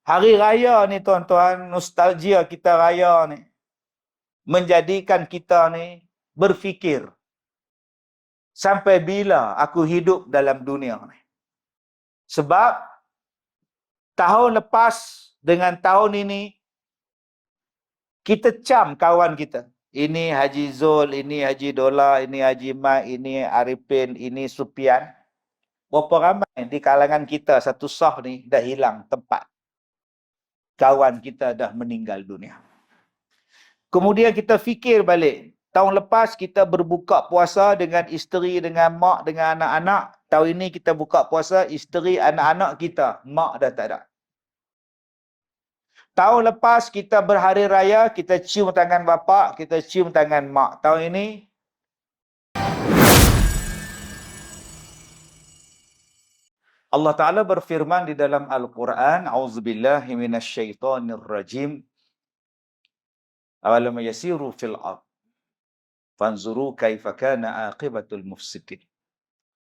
Hari raya ni tuan-tuan, nostalgia kita raya ni, menjadikan kita ni berfikir, sampai bila aku hidup dalam dunia ni. Sebab tahun lepas dengan tahun ini, kita cam kawan kita. Ini Haji Zul, ini Haji Dola, ini Haji Mat, ini Arifin, ini Supian. Berapa ramai di kalangan kita satu sah ni dah hilang tempat. Kawan kita dah meninggal dunia. Kemudian kita fikir balik. Tahun lepas kita berbuka puasa dengan isteri, dengan mak, dengan anak-anak. Tahun ini kita buka puasa, isteri, anak-anak kita. Mak dah tak ada. Tahun lepas kita berhari raya, kita cium tangan bapa, kita cium tangan mak. Tahun ini, Allah Ta'ala berfirman di dalam Al-Quran, A'udzubillahi minasyaitonirrajim. Awalam yasiru fil ard. Fanzuru kaifa kana aqibatul mufsidin.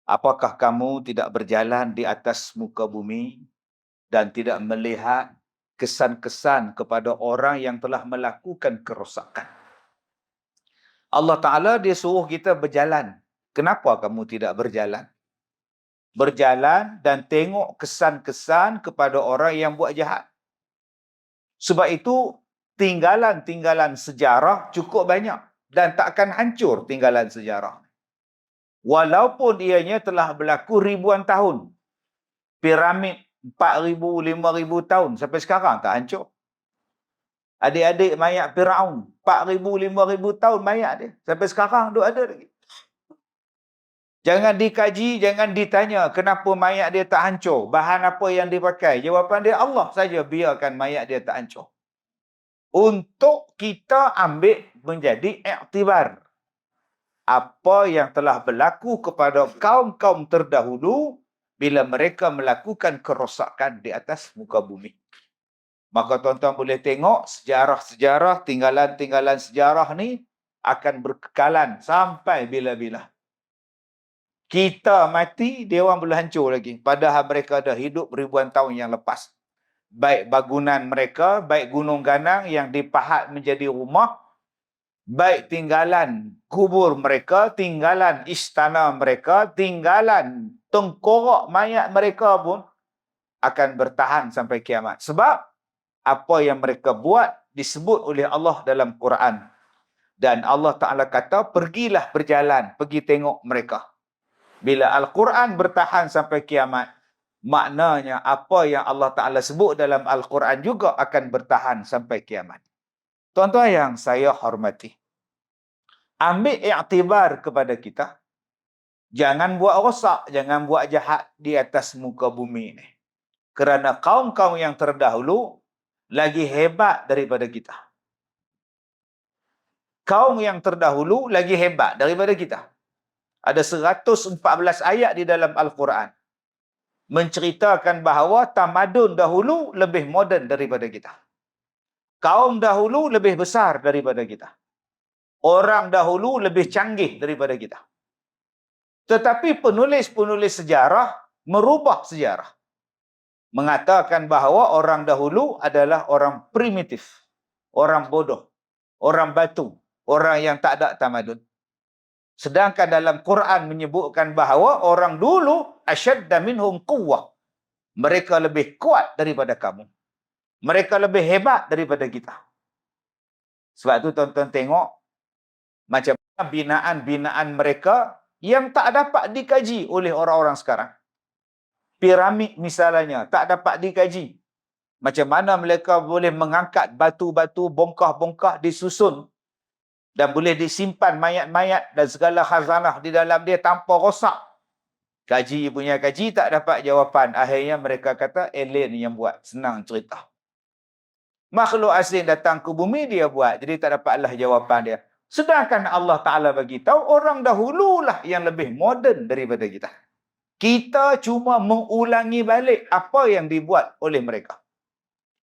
Apakah kamu tidak berjalan di atas muka bumi dan tidak melihat kesan-kesan kepada orang yang telah melakukan kerosakan? Allah Ta'ala dia suruh kita berjalan. Kenapa kamu tidak berjalan? Berjalan dan tengok kesan-kesan kepada orang yang buat jahat. Sebab itu, tinggalan-tinggalan sejarah cukup banyak dan takkan hancur tinggalan sejarah. Walaupun ianya telah berlaku ribuan tahun. Piramid 4,000, 5,000 tahun sampai sekarang tak hancur. Adik-adik mayat Firaun 4,000, 5,000 tahun mayat dia. Sampai sekarang duk ada lagi. Jangan dikaji, jangan ditanya kenapa mayat dia tak hancur. Bahan apa yang dipakai. Jawapan dia Allah saja biarkan mayat dia tak hancur. Untuk kita ambil menjadi iktibar. Apa yang telah berlaku kepada kaum-kaum terdahulu bila mereka melakukan kerosakan di atas muka bumi. Maka tuan-tuan boleh tengok sejarah-sejarah, tinggalan-tinggalan sejarah ni akan berkekalan sampai bila-bila. Kita mati, dia orang boleh hancur lagi. Padahal mereka dah hidup ribuan tahun yang lepas. Baik bangunan mereka, baik gunung ganang yang dipahat menjadi rumah, baik tinggalan kubur mereka, tinggalan istana mereka, tinggalan tengkorak mayat mereka pun akan bertahan sampai kiamat. Sebab apa yang mereka buat disebut oleh Allah dalam Quran. Dan Allah Ta'ala kata, pergilah berjalan, pergi tengok mereka. Bila Al-Quran bertahan sampai kiamat, maknanya apa yang Allah Ta'ala sebut dalam Al-Quran juga akan bertahan sampai kiamat. Tuan-tuan yang saya hormati, ambil iktibar kepada kita. Jangan buat rosak, jangan buat jahat di atas muka bumi ini. Kerana kaum-kaum yang terdahulu lagi hebat daripada kita. Kaum yang terdahulu lagi hebat daripada kita. Ada 114 ayat di dalam Al-Quran menceritakan bahawa tamadun dahulu lebih moden daripada kita. Kaum dahulu lebih besar daripada kita. Orang dahulu lebih canggih daripada kita. Tetapi penulis-penulis sejarah merubah sejarah. Mengatakan bahawa orang dahulu adalah orang primitif. Orang bodoh. Orang batu. Orang yang tak ada tamadun. Sedangkan dalam Quran menyebutkan bahawa orang dulu asyadda minhum quwwah. Mereka lebih kuat daripada kamu. Mereka lebih hebat daripada kita. Sebab tu tuan-tuan tengok macam mana binaan-binaan mereka yang tak dapat dikaji oleh orang-orang sekarang. Piramid misalnya tak dapat dikaji. Macam mana mereka boleh mengangkat batu-batu, bongkah-bongkah disusun dan boleh disimpan mayat-mayat dan segala khazanah di dalam dia tanpa rosak. Kaji punya kaji tak dapat jawapan. Akhirnya mereka kata alien yang buat. Senang cerita. Makhluk asing datang ke bumi dia buat. Jadi tak dapatlah jawapan dia. Sedangkan Allah Ta'ala bagi tahu orang dahululah yang lebih moden daripada kita. Kita cuma mengulangi balik apa yang dibuat oleh mereka.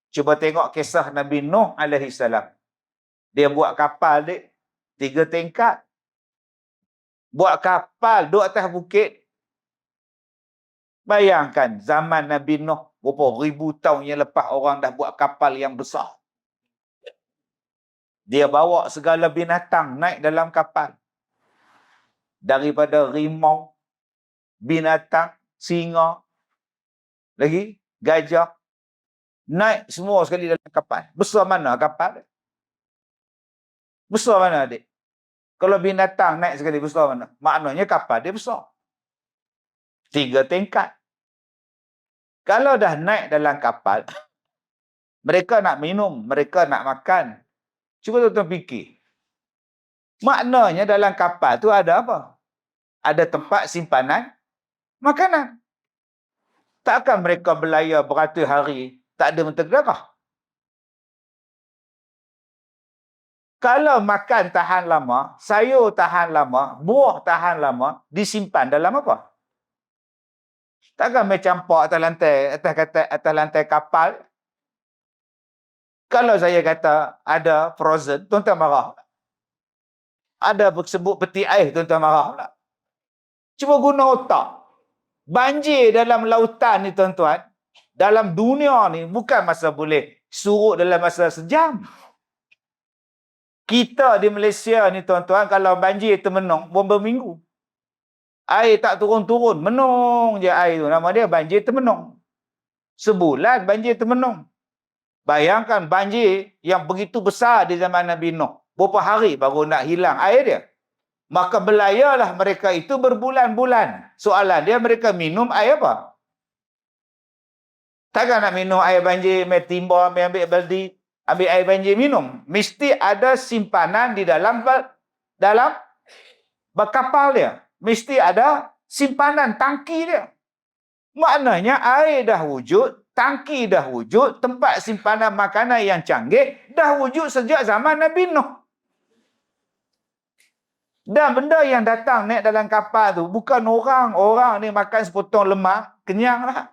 Cuba tengok kisah Nabi Nuh alaihissalam. Dia buat kapal dia 3 tingkat. Buat kapal duduk atas bukit. Bayangkan zaman Nabi Nuh Berapa ribu tahun yang lepas orang dah buat kapal yang besar. Dia bawa segala binatang naik dalam kapal. Daripada rimau, binatang, singa, lagi gajah, naik semua sekali dalam kapal. Besar mana kapal? Besar mana adik? Kalau binatang naik sekali besar mana? Maknanya kapal dia besar. 3 tingkat. Kalau dah naik dalam kapal, mereka nak minum, mereka nak makan. Cuba tuan-tuan fikir. Maknanya dalam kapal tu ada apa? Ada tempat simpanan makanan. Takkan mereka berlayar beratus hari tak ada mentera? Kalau makan tahan lama, sayur tahan lama, buah tahan lama, disimpan dalam apa? Takkan macam campak atas lantai kapal. Kalau saya kata ada frozen, tuan-tuan marah. Ada sebut peti air, tuan-tuan marah pula. Cuba guna otak. Banjir dalam lautan ni tuan-tuan, dalam dunia ni bukan masa boleh surut dalam masa sejam. Kita di Malaysia ni tuan-tuan, kalau banjir termenung, beberapa minggu. Air tak turun-turun, menung je air tu. Nama dia banjir termenung. Sebulan banjir termenung. Bayangkan banjir yang begitu besar di zaman Nabi Nuh. Berapa hari baru nak hilang air dia? Maka berlayarlah mereka itu berbulan-bulan. Soalan dia, mereka minum air apa? Takkan nak minum air banjir, main timba, ambil baldi, ambil air banjir minum. Mesti ada simpanan di dalam kapal dia. Mesti ada simpanan tangki dia. Maknanya air dah wujud, tangki dah wujud, tempat simpanan makanan yang canggih dah wujud sejak zaman Nabi Nuh. Dan benda yang datang naik dalam kapal tu bukan orang. Orang ni makan sepotong lemak, kenyang lah.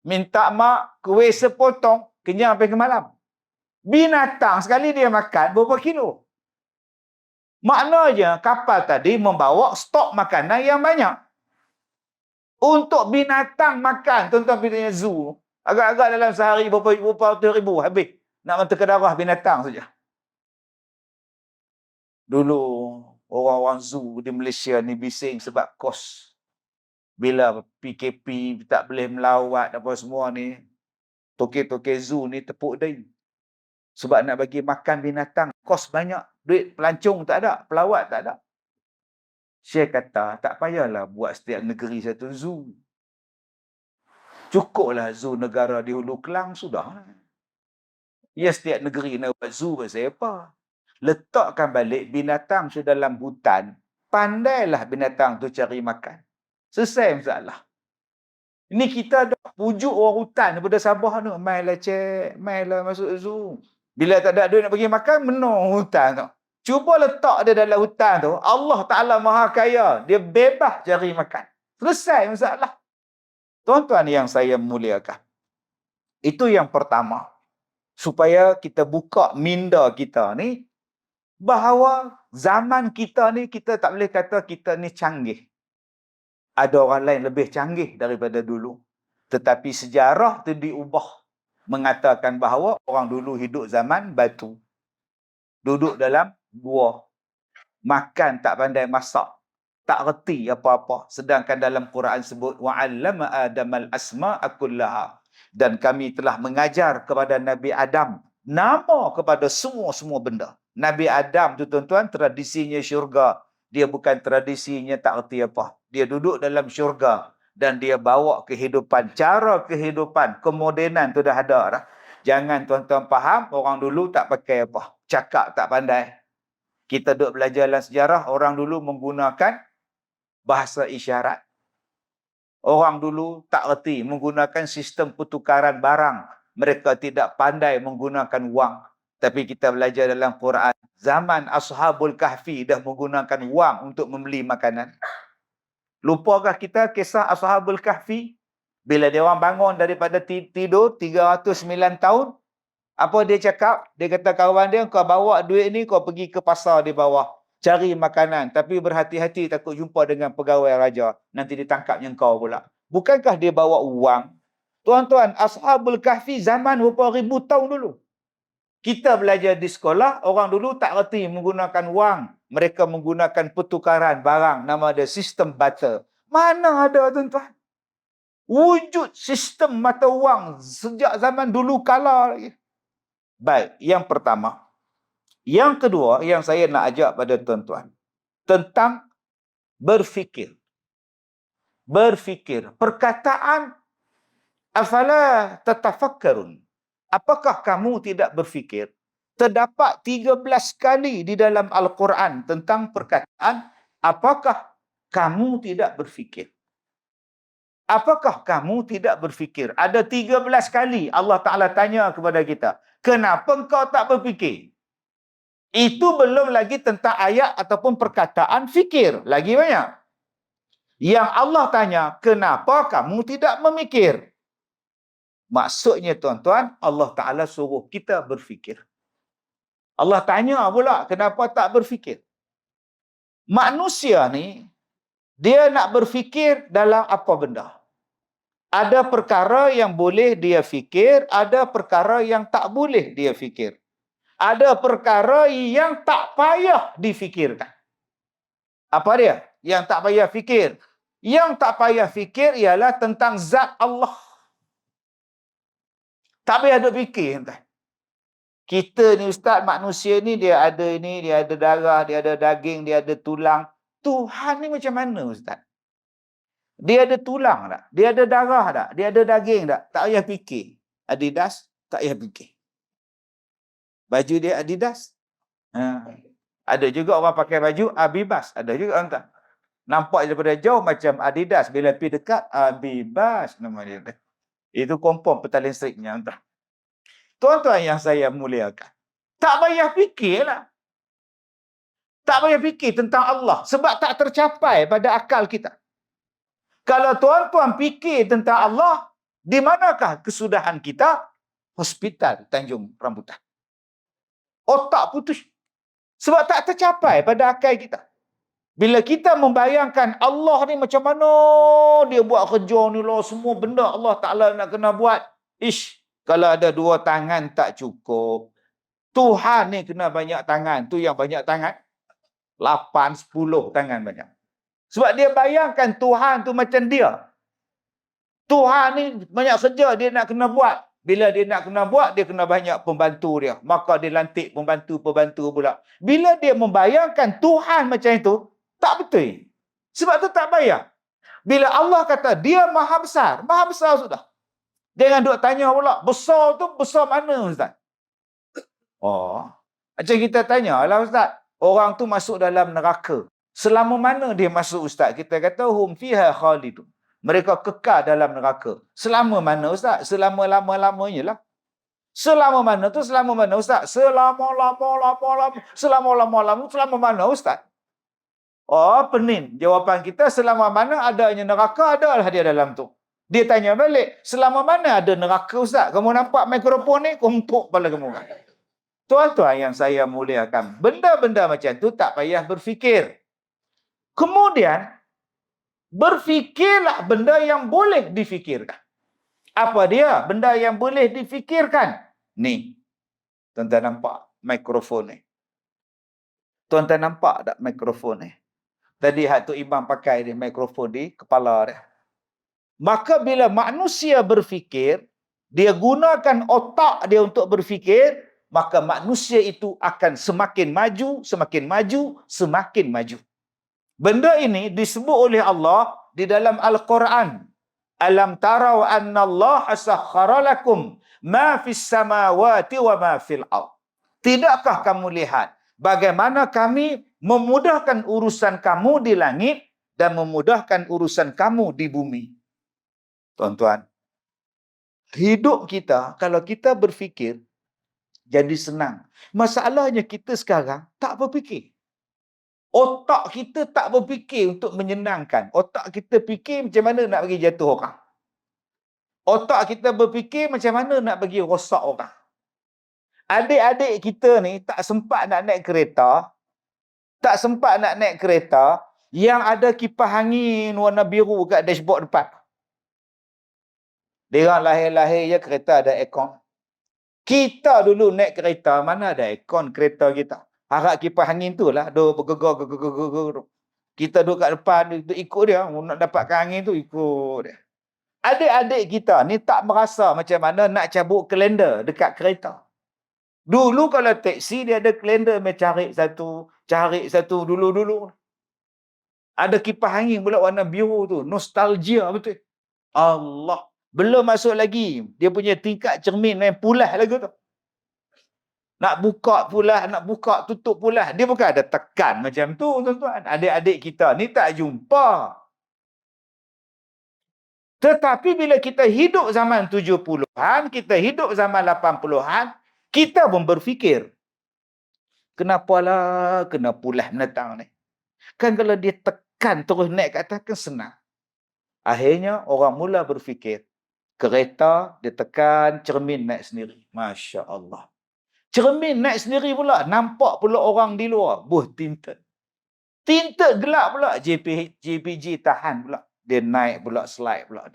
Minta mak kuih sepotong, kenyang sampai ke malam. Binatang sekali dia makan berapa kilo. Maknanya kapal tadi membawa stok makanan yang banyak. Untuk binatang makan, tuan-tuan pergi tanya zoo. Agak-agak dalam sehari berapa ribu habis. Nak menteka darah binatang saja. Dulu orang-orang zoo di Malaysia ni bising sebab kos. Bila PKP tak boleh melawat apa semua ni, toke-toke zoo ni tepuk dahi. Sebab nak bagi makan binatang, kos banyak. Duit pelancong tak ada, pelawat tak ada. Saya kata, tak payahlah buat setiap negeri satu zoo. Cukuplah zoo negara di Hulu Kelang, sudah. Ya, setiap negeri nak buat zoo pasal apa? Letakkan balik binatang dalam hutan, pandailah binatang tu cari makan. Selesai masalah. Ini kita dah pujuk orang hutan daripada Sabah tu. Mailah cek, mailah masuk zoo. Bila tak ada duit nak bagi makan, menung hutan tu. Cuba letak dia dalam hutan tu, Allah Ta'ala Maha Kaya. Dia bebas cari makan. Selesai masalah. Tuan-tuan yang saya muliakan. Itu yang pertama. Supaya kita buka minda kita ni, bahawa zaman kita ni, kita tak boleh kata kita ni canggih. Ada orang lain lebih canggih daripada dulu. Tetapi sejarah tu diubah. Mengatakan bahawa orang dulu hidup zaman batu. Duduk dalam gua. Makan tak pandai masak. Tak reti apa-apa. Sedangkan dalam Quran sebut, وَعَلَّمَ آدَمَ الْأَسْمَاءَ كُلَّهَا. Dan kami telah mengajar kepada Nabi Adam nama kepada semua-semua benda. Nabi Adam tu tuan-tuan, tradisinya syurga. Dia bukan tradisinya tak reti apa. Dia duduk dalam syurga. Dan dia bawa kehidupan, cara kehidupan, kemodenan tu dah ada dah. Jangan tuan-tuan faham, orang dulu tak pakai apa. Cakap tak pandai. Kita duduk belajar dalam sejarah, orang dulu menggunakan bahasa isyarat. Orang dulu tak reti menggunakan sistem pertukaran barang. Mereka tidak pandai menggunakan wang. Tapi kita belajar dalam Quran, zaman Ashabul Kahfi dah menggunakan wang untuk membeli makanan. Lupakah kita kisah Ashabul Kahfi? Bila dia orang bangun daripada tidur 309 tahun, apa dia cakap? Dia kata kawan dia, kau bawa duit ni, kau pergi ke pasar di bawah. Cari makanan. Tapi berhati-hati takut jumpa dengan pegawai raja. Nanti ditangkapnya kau pula. Bukankah dia bawa wang? Tuan-tuan, Ashabul Kahfi zaman berapa ribu tahun dulu. Kita belajar di sekolah, orang dulu tak reti menggunakan wang. Mereka menggunakan pertukaran barang. Nama dia sistem barter. Mana ada, tuan-tuan? Wujud sistem mata wang sejak zaman dulu kala lagi. Baik, yang pertama. Yang kedua, yang saya nak ajak pada tuan-tuan. Tentang berfikir. Berfikir. Perkataan afala tatafakkarun. Apakah kamu tidak berfikir? Terdapat 13 kali di dalam Al-Quran tentang perkataan apakah kamu tidak berfikir? Apakah kamu tidak berfikir? Ada 13 kali Allah Ta'ala tanya kepada kita. Kenapa engkau tak berfikir? Itu belum lagi tentang ayat ataupun perkataan fikir. Lagi banyak. Yang Allah tanya, kenapa kamu tidak memikir? Maksudnya tuan-tuan, Allah Ta'ala suruh kita berfikir. Allah tanya pula, kenapa tak berfikir? Manusia ni, dia nak berfikir dalam apa benda? Ada perkara yang boleh dia fikir, ada perkara yang tak boleh dia fikir. Ada perkara yang tak payah difikirkan. Apa dia? Yang tak payah fikir. Yang tak payah fikir ialah tentang zat Allah. Tak payah duk fikir, entah. Kita ni ustaz, manusia ni dia ada ini, dia ada darah, dia ada daging, dia ada tulang. Tuhan ni macam mana ustaz? Dia ada tulang tak? Dia ada darah tak? Dia ada daging tak? Tak payah fikir. Adidas, tak payah fikir. Baju dia Adidas. Ha. Ada juga orang pakai baju Abibas. Ada juga orang tak. Nampak daripada jauh macam Adidas. Bila pergi dekat, Abibas nama dia. Itu kompon petaling listriknya. Entah. Tuan-tuan yang saya muliakan. Tak payah fikirlah. Tak payah fikir tentang Allah. Sebab tak tercapai pada akal kita. Kalau tuan-tuan fikir tentang Allah, di manakah kesudahan kita? Hospital Tanjung Rambutan. Otak putus. Sebab tak tercapai pada akal kita. Bila kita membayangkan Allah ni macam mana dia buat kerja ni lah, semua benda Allah Ta'ala nak kena buat. Kalau ada 2 tangan tak cukup. Tuhan ni kena banyak tangan. Tu yang banyak tangan. 8, 10 tangan banyak. Sebab dia bayangkan Tuhan tu macam dia. Tuhan ni banyak kerja dia nak kena buat. Bila dia nak kena buat, dia kena banyak pembantu dia. Maka dia lantik pembantu-pembantu pula. Bila dia membayangkan Tuhan macam itu, tak betul. Sebab tu tak payah. Bila Allah kata dia maha besar sudah. Jangan duk tanya pula, besar tu besar mana ustaz? Oh, macam kita tanya lah ustaz, orang tu masuk dalam neraka. Selama mana dia masuk ustaz? Kita kata hum fiha khalidun. Mereka kekal dalam neraka. Selama mana ustaz? Selama lama-lamanya lah. Selama mana tu? Selama mana ustaz? Selama mana ustaz? Oh, penin. Jawapan kita, selama mana adanya neraka, adalah dia dalam tu. Dia tanya balik, selama mana ada neraka ustaz? Kamu nampak mikrofon ni, kumpuk kepala kamu kan? Tuan-tuan yang saya muliakan, benda-benda macam tu tak payah berfikir. Kemudian, berfikirlah benda yang boleh difikirkan. Apa dia? Benda yang boleh difikirkan. Ni, tuan-tuan nampak mikrofon ni? Tuan-tuan nampak tak mikrofon ni? Tadi Hatu Imam pakai di mikrofon di kepala dia. Maka bila manusia berfikir, dia gunakan otak dia untuk berfikir, maka manusia itu akan semakin maju, semakin maju, semakin maju. Benda ini disebut oleh Allah di dalam Al-Quran. Alam tarau anna Allah sakhkhara lakum ma fis samawati wa ma fil ard. Tidakkah kamu lihat bagaimana kami memudahkan urusan kamu di langit dan memudahkan urusan kamu di bumi. Tuan-tuan, hidup kita, kalau kita berfikir, jadi senang. Masalahnya kita sekarang tak berfikir. Otak kita tak berfikir untuk menyenangkan. Otak kita fikir macam mana nak bagi jatuh orang. Otak kita berfikir macam mana nak bagi rosak orang. Adik-adik kita ni tak sempat nak naik kereta, yang ada kipas angin warna biru kat dashboard depan. Dia lahir-lahir je kereta ada aircon. Kita dulu naik kereta, mana ada aircon kereta kita. Harap kipas angin tu lah, duk bergegar. Kita duduk kat depan, ikut dia. Nak dapatkan angin tu, ikut dia. Adik-adik kita ni tak merasa macam mana nak cabut kalender dekat kereta. Dulu kalau teksi, dia ada kalender, cari satu dulu-dulu. Ada kipas angin pula warna biru tu. Nostalgia betul. Allah. Belum masuk lagi. Dia punya tingkat cermin yang pulas lagu tu. Nak buka pulas, nak buka tutup pulas. Dia bukan ada tekan macam tu, tuan-tuan. Adik-adik kita ni tak jumpa. Tetapi bila kita hidup zaman 70-an, kita hidup zaman 80-an, kita pun berfikir, kenapalah kena pulas menatang ni? Kan kalau dia tekan terus naik ke atas kan senang. Akhirnya orang mula berfikir, kereta dia tekan, cermin naik sendiri. Masya Allah. Cermin naik sendiri pula. Nampak pula orang di luar. Tinted. Tinted gelap pula. JPG tahan pula. Dia naik pula, slide pula.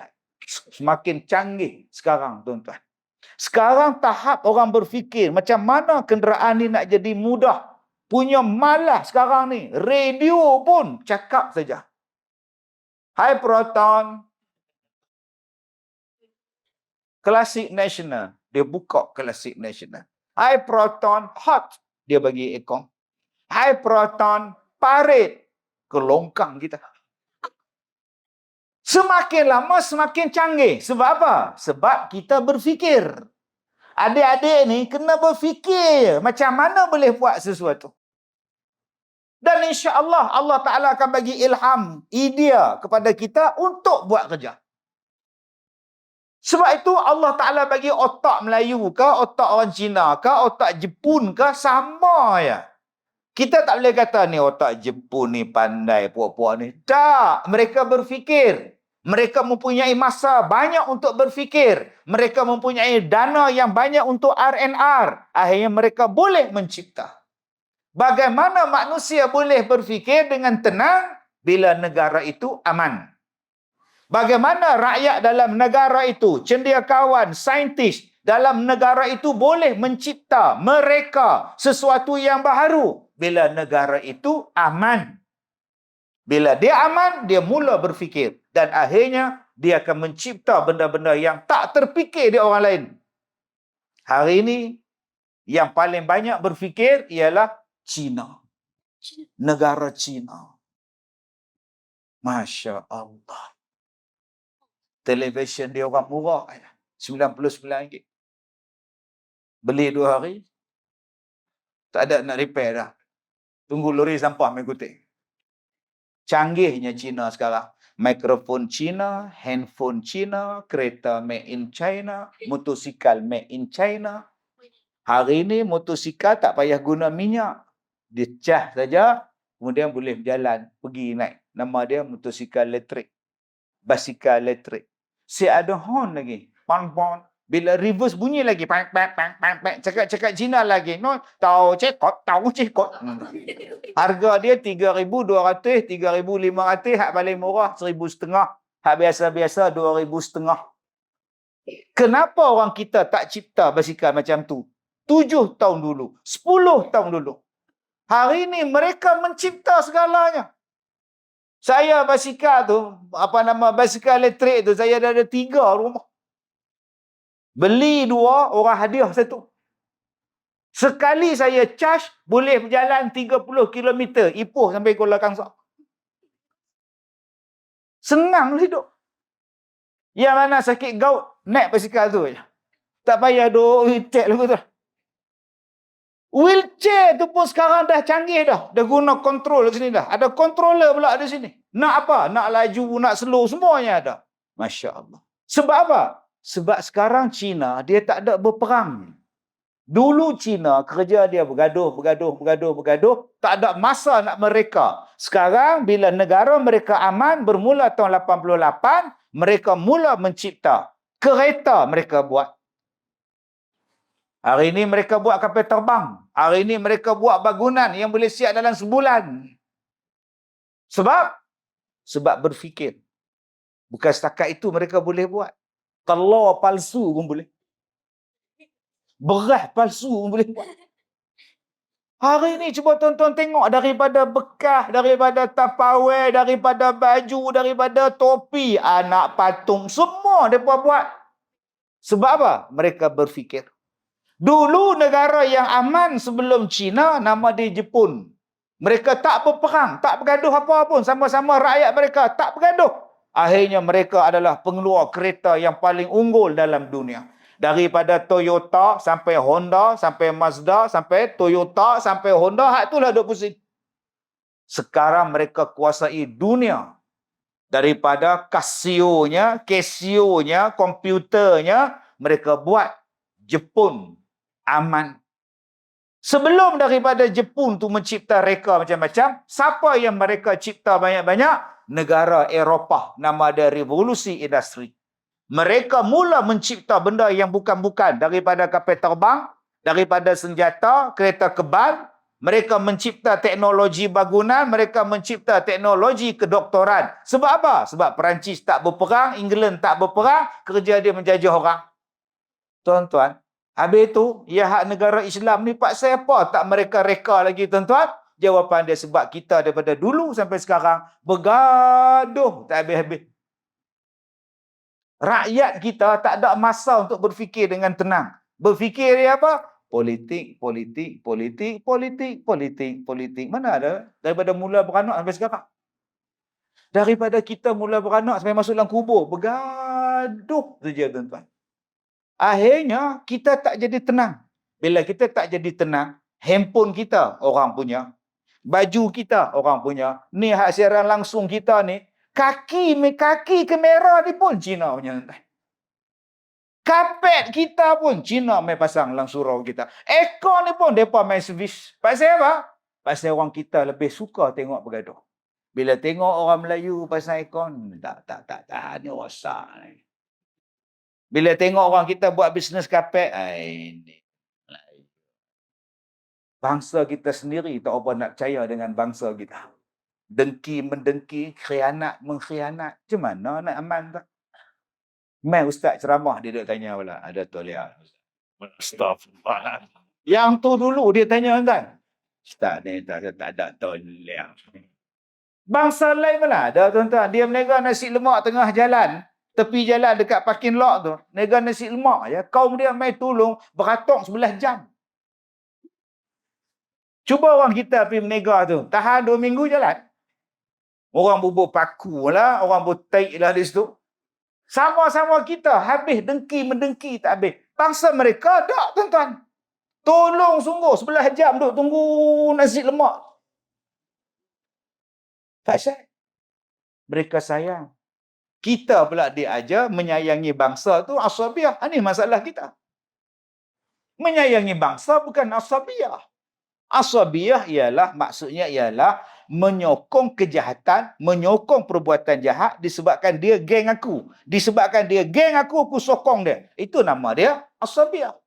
Semakin canggih sekarang, tuan-tuan. Sekarang tahap orang berfikir, macam mana kenderaan ni nak jadi mudah. Punya malas sekarang ni. Radio pun cakap saja. High Proton, Classic National. Dia buka Classic National. High Proton, hot. Dia bagi aircon. High Proton, parit. Kelongkang kita. Semakin lama, semakin canggih. Sebab apa? Sebab kita berfikir. Adik-adik ni kena berfikir. Macam mana boleh buat sesuatu. Dan insya-Allah, Allah Ta'ala akan bagi ilham, idea kepada kita untuk buat kerja. Sebab itu Allah Ta'ala bagi otak Melayu ke, otak orang Cina ke, otak Jepun ke, sama ya. Kita tak boleh kata ni otak Jepun ni pandai puak-puak ni. Tak, mereka berfikir. Mereka mempunyai masa banyak untuk berfikir. Mereka mempunyai dana yang banyak untuk R&R. Akhirnya mereka boleh mencipta. Bagaimana manusia boleh berfikir dengan tenang bila negara itu aman? Bagaimana rakyat dalam negara itu, cendekiawan, saintis dalam negara itu boleh mencipta mereka sesuatu yang baharu bila negara itu aman? Bila dia aman, dia mula berfikir. Dan akhirnya, dia akan mencipta benda-benda yang tak terfikir di orang lain. Hari ini, yang paling banyak berfikir ialah Cina. Negara Cina. Masya Allah. Televisyen dia orang murah. RM99. Beli 2 hari. Tak ada nak repair dah. Tunggu lori sampah main kutip. Canggihnya Cina sekarang. Mikrofon Cina, handphone Cina, kereta made in China, motosikal made in China. Hari ini motosikal tak payah guna minyak. Dia cas saja, kemudian boleh berjalan, pergi naik. Nama dia motosikal elektrik. Basikal elektrik. Si ada horn lagi. Pang-pang. Bila reverse bunyi lagi. Pang. Cakap-cakap Cina lagi. No, tahu cekot. Harga dia 3,200, 3,500. Hak paling murah 1,500. Hak biasa-biasa 2,500. Kenapa orang kita tak cipta basikal macam tu? 7 tahun dulu. 10 tahun dulu. Hari ini mereka mencipta segalanya. Saya basikal tu, basikal elektrik tu, saya dah ada 3 rumah. Beli 2, orang hadiah 1. Sekali saya charge, boleh berjalan 30 km. Ipoh sampai Kuala Kangsar. Senang hidup. Yang mana sakit gout, naik basikal tu je. Tak payah duk cek lagu tu. Wheelchair tu pun sekarang dah canggih dah. Dah guna kontrol di sini dah. Ada controller pula di sini. Nak apa? Nak laju, nak slow, semuanya ada. Masya Allah. Sebab apa? Sebab sekarang Cina, dia tak ada berperang. Dulu Cina, kerja dia bergaduh. Tak ada masa nak mereka. Sekarang, bila negara mereka aman, bermula tahun 88, mereka mula mencipta. Kereta mereka buat. Hari ini mereka buat kapal terbang. Hari ini mereka buat bangunan yang boleh siap dalam sebulan. Sebab berfikir. Bukan setakat itu mereka boleh buat. Telur palsu pun boleh. Beras palsu pun boleh buat. Hari ni cuba tuan-tuan tengok daripada bekas, daripada tapawai, daripada baju, daripada topi, anak patung, semua mereka buat. Sebab apa? Mereka berfikir. Dulu negara yang aman sebelum China, nama dia Jepun. Mereka tak berperang, tak bergaduh apa pun. Sama-sama rakyat mereka tak bergaduh. Akhirnya mereka adalah pengeluar kereta yang paling unggul dalam dunia. Daripada Toyota sampai Honda, sampai Mazda, sampai Toyota, sampai Honda, hak itulah duk pusing. Sekarang mereka kuasai dunia. Daripada Casio-nya, komputernya, mereka buat Jepun aman. Sebelum daripada Jepun tu mencipta reka macam-macam, siapa yang mereka cipta banyak-banyak? Negara Eropah, nama dia revolusi industri. Mereka mula mencipta benda yang bukan-bukan, daripada kapal terbang, daripada senjata, kereta kebal. Mereka mencipta teknologi bangunan, mereka mencipta teknologi kedoktoran. Sebab apa? Sebab Perancis tak berperang, England tak berperang, kerja dia menjajah orang. Tuan-tuan, habis tu, ya hak negara Islam ni paksa apa tak mereka reka lagi, tuan-tuan? Jawapan dia sebab kita daripada dulu sampai sekarang bergaduh tak habis-habis. Rakyat kita tak ada masa untuk berfikir dengan tenang. Berfikir dia apa? Politik. Mana ada? Daripada mula beranak sampai sekarang. Daripada kita mula beranak sampai masuk dalam kubur. Bergaduh saja, tuan-tuan. Akhirnya, kita tak jadi tenang. Bila kita tak jadi tenang, handphone kita orang punya. Baju kita orang punya. Ni hak siaran langsung kita ni. Kaki kamera ni pun Cina punya. Kapet kita pun Cina main pasang dalam surau kita. Ekor ni pun mereka main servis. Pasal apa? Pasal orang kita lebih suka tengok bergaduh. Bila tengok orang Melayu pasang ekon, tak ni rosak ni. Bila tengok orang kita buat bisnes kapet, ini. Bangsa kita sendiri tak apa nak percaya dengan bangsa kita. Dengki mendengki, khianat mengkhianat. Macam mana nak aman tak? Mai ustaz ceramah dia duk tanya pula, ada toliak. Astagfirullah. Yang tu dulu dia tanya kan. Ustaz ni tak ada toliak. Bangsa lain pula ada, tuan-tuan. Dia menega nasi lemak tengah jalan. Tepi jalan dekat parking lot tu. Nega nasi lemak ya. Kaum dia mai tolong beratok 11 jam. Cuba orang kita pergi menega tu. Tahan 2 minggu jalan. Orang bubur paku lah. Orang bertaik lah di situ. Sama-sama kita habis dengki-mendengki tak habis. Bangsa mereka tak, tuan-tuan. Tolong sungguh 11 jam duk tunggu nasi lemak. Pasal mereka sayang. Kita pula diajar menyayangi bangsa tu asabiah. Ini masalah kita. Menyayangi bangsa bukan asabiah. Asabiah maksudnya ialah menyokong kejahatan, menyokong perbuatan jahat disebabkan dia geng aku. Disebabkan dia geng aku sokong dia. Itu nama dia asabiah.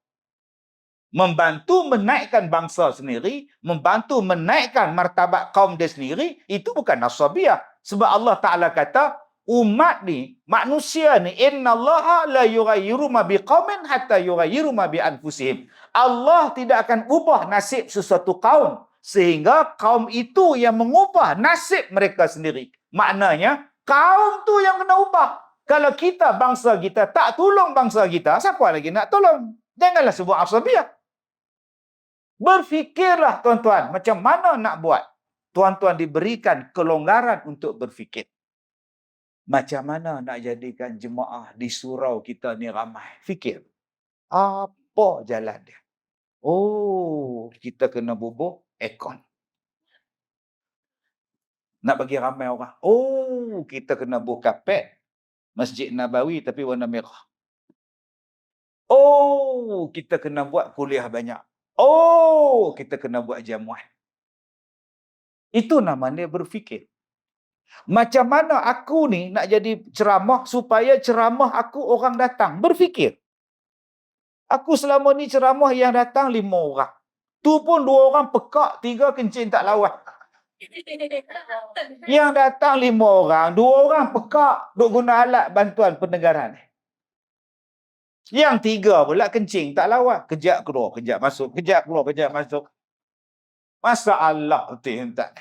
Membantu menaikkan bangsa sendiri, membantu menaikkan martabat kaum dia sendiri, itu bukan asabiah. Sebab Allah Ta'ala kata, umat ni, manusia ni, innallaha la yughayyiru ma biqaumin hatta yughayyiru ma bi anfusihim. Allah tidak akan ubah nasib sesuatu kaum sehingga kaum itu yang mengubah nasib mereka sendiri. Maknanya, kaum tu yang kena ubah. Kalau kita, bangsa kita, tak tolong bangsa kita, siapa lagi nak tolong? Janganlah sebut asabiah. Berfikirlah, tuan-tuan, macam mana nak buat. Tuan-tuan diberikan kelonggaran untuk berfikir. Macam mana nak jadikan jemaah di surau kita ni ramai? Fikir. Apa jalan dia? Oh, kita kena bubuh aircon. Nak bagi ramai orang. Oh, kita kena buka kapet Masjid Nabawi tapi warna merah. Oh, kita kena buat kuliah banyak. Oh, kita kena buat jamuan. Itu namanya berfikir. Macam mana aku ni nak jadi ceramah supaya ceramah aku orang datang? Berfikir. Aku selama ni ceramah yang datang 5 orang. Tu pun 2 orang pekak, 3 kencing tak lawan. Yang datang 5 orang, 2 orang pekak duk guna alat bantuan pendengaran. Yang tiga pula kencing tak lawan. Kejap keluar, kejap masuk. Kejap keluar, kejap masuk. Masalah tuan-tuan.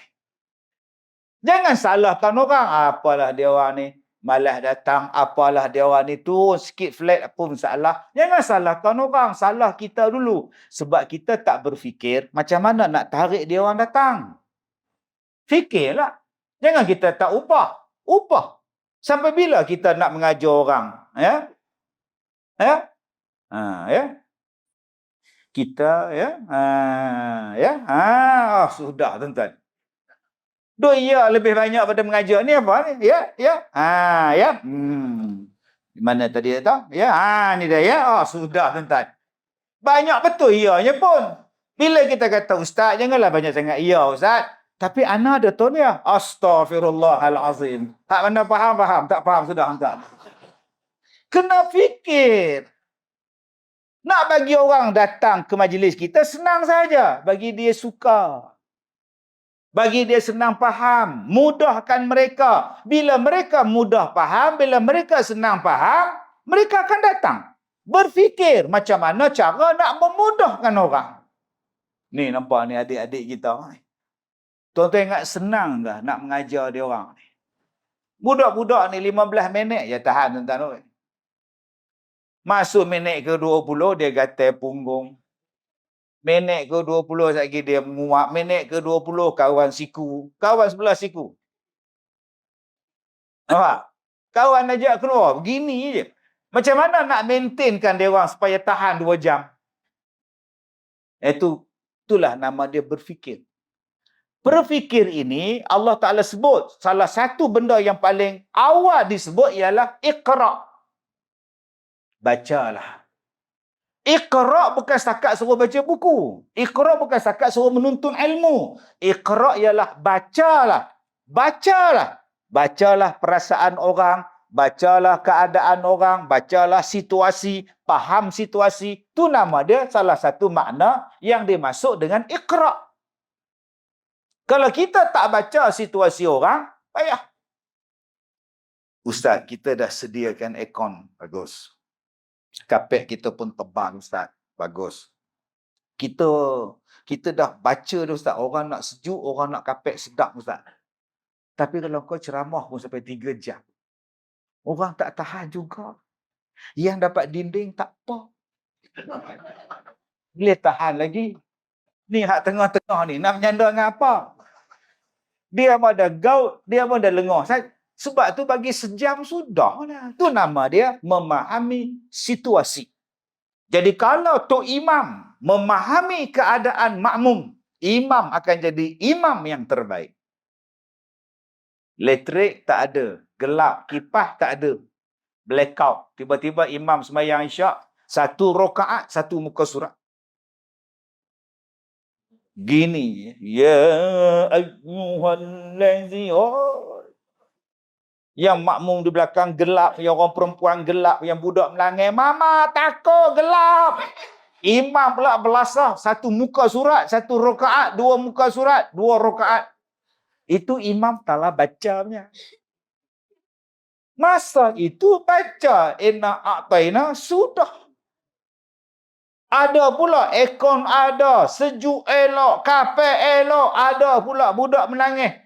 Jangan salahkan orang. Apalah dia orang ni. Malas datang. Apalah dia orang ni. Turun sikit flat pun salah. Jangan salahkan orang. Salah kita dulu. Sebab kita tak berfikir macam mana nak tarik dia orang datang. Fikirlah. Jangan kita tak upah. Upah. Sampai bila kita nak mengajar orang? Ya? Ya? Ya? Kita ya. Ya? Sudah tuan-tuan. Ya lebih banyak pada mengajar ni apa ni? Ya, ya. Ya. Mana tadi tahu? Ya, ni dah ya. Sudah tuan-tuan. Banyak betul ianya pun. Bila kita kata ustaz, janganlah banyak sangat ya ustaz. Tapi ana ada tu ya. Astaghfirullahalazim. Tak mana faham, tak faham sudah tuan. Kena fikir. Nak bagi orang datang ke majlis kita senang saja, bagi dia suka. Bagi dia senang faham, mudahkan mereka. Bila mereka mudah faham, bila mereka senang faham, mereka akan datang. Berfikir macam mana cara nak memudahkan orang. Ni nampak ni adik-adik kita. Tuan-tuan ingat senang ke nak mengajar dia orang ni? Budak-budak ni 15 minit je tahan tuan-tuan. Masuk minit ke 20 dia gatal punggung. Minit ke 20 lagi dia menguap. Minit ke 20 kawan siku. Kawan sebelah siku. Nampak? Kawan ajak keluar. Begini je. Macam mana nak maintainkan dia orang supaya tahan 2 jam? Itulah nama dia berfikir. Berfikir ini Allah Ta'ala sebut. Salah satu benda yang paling awal disebut ialah Iqra'. Bacalah. Iqra' bukan setakat suruh baca buku. Iqra' bukan setakat suruh menuntut ilmu. Iqra' ialah bacalah. Bacalah. Bacalah perasaan orang. Bacalah keadaan orang. Bacalah situasi. Faham situasi. Itu nama dia salah satu makna yang dimasuk dengan Iqra'. Kalau kita tak baca situasi orang, payah. Ustaz, kita dah sediakan aircon. Bagus. Kapet kita pun tebal ustaz. Bagus. Kita dah baca dah ustaz. Orang nak sejuk, orang nak kapet sedap ustaz. Tapi kalau kau ceramah pun sampai 3 jam. Orang tak tahan juga. Yang dapat dinding tak apa. Boleh tahan lagi. Ni hak tengah-tengah ni. Nak menyanda dengan apa? Dia pun ada gout, dia pun ada lengah. Sebab tu bagi sejam sudahlah. Itu nama dia memahami situasi. Jadi kalau Tok Imam memahami keadaan makmum, imam akan jadi imam yang terbaik. Elektrik tak ada, gelap, kipas tak ada, blackout. Tiba-tiba imam sembahyang isyak, 1 rakaat, 1 muka surat. Gini, ya ayyuhallazi, yang makmum di belakang gelap, yang orang perempuan gelap, yang budak melanggar, mama takut gelap. Imam pula belasah, 1 muka surat, 1 rakaat, 2 muka surat, 2 rakaat. Itu imam telah bacanya. Masa itu baca inna a'taina sudah. Ada pula aircon ada, sejuk elok, kapet elok, ada pula budak menangis.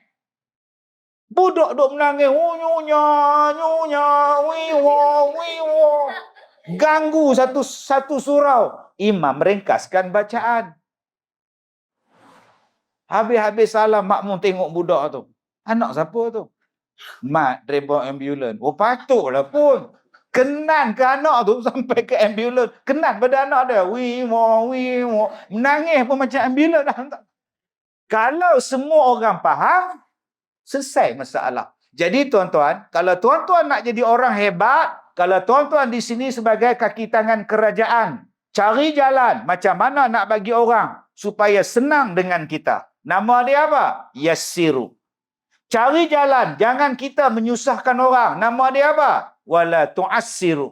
Budak duk menangis, nyunya, wiwa. Ganggu satu surau. Imam meringkaskan bacaan. Habis-habis salam makmum tengok budak tu. Anak siapa tu? Mat daripada ambulans. Patutlah pun. Kenan ke anak tu sampai ke ambulans. Kenan pada anak dia. Wiwa. Menangis pun macam ambulans dah. Kalau semua orang faham, selesai masalah. Jadi tuan-tuan, kalau tuan-tuan nak jadi orang hebat, kalau tuan-tuan di sini sebagai kaki tangan kerajaan, cari jalan macam mana nak bagi orang supaya senang dengan kita. Nama dia apa? Yassiru. Cari jalan, jangan kita menyusahkan orang. Nama dia apa? Wala tu'assiru.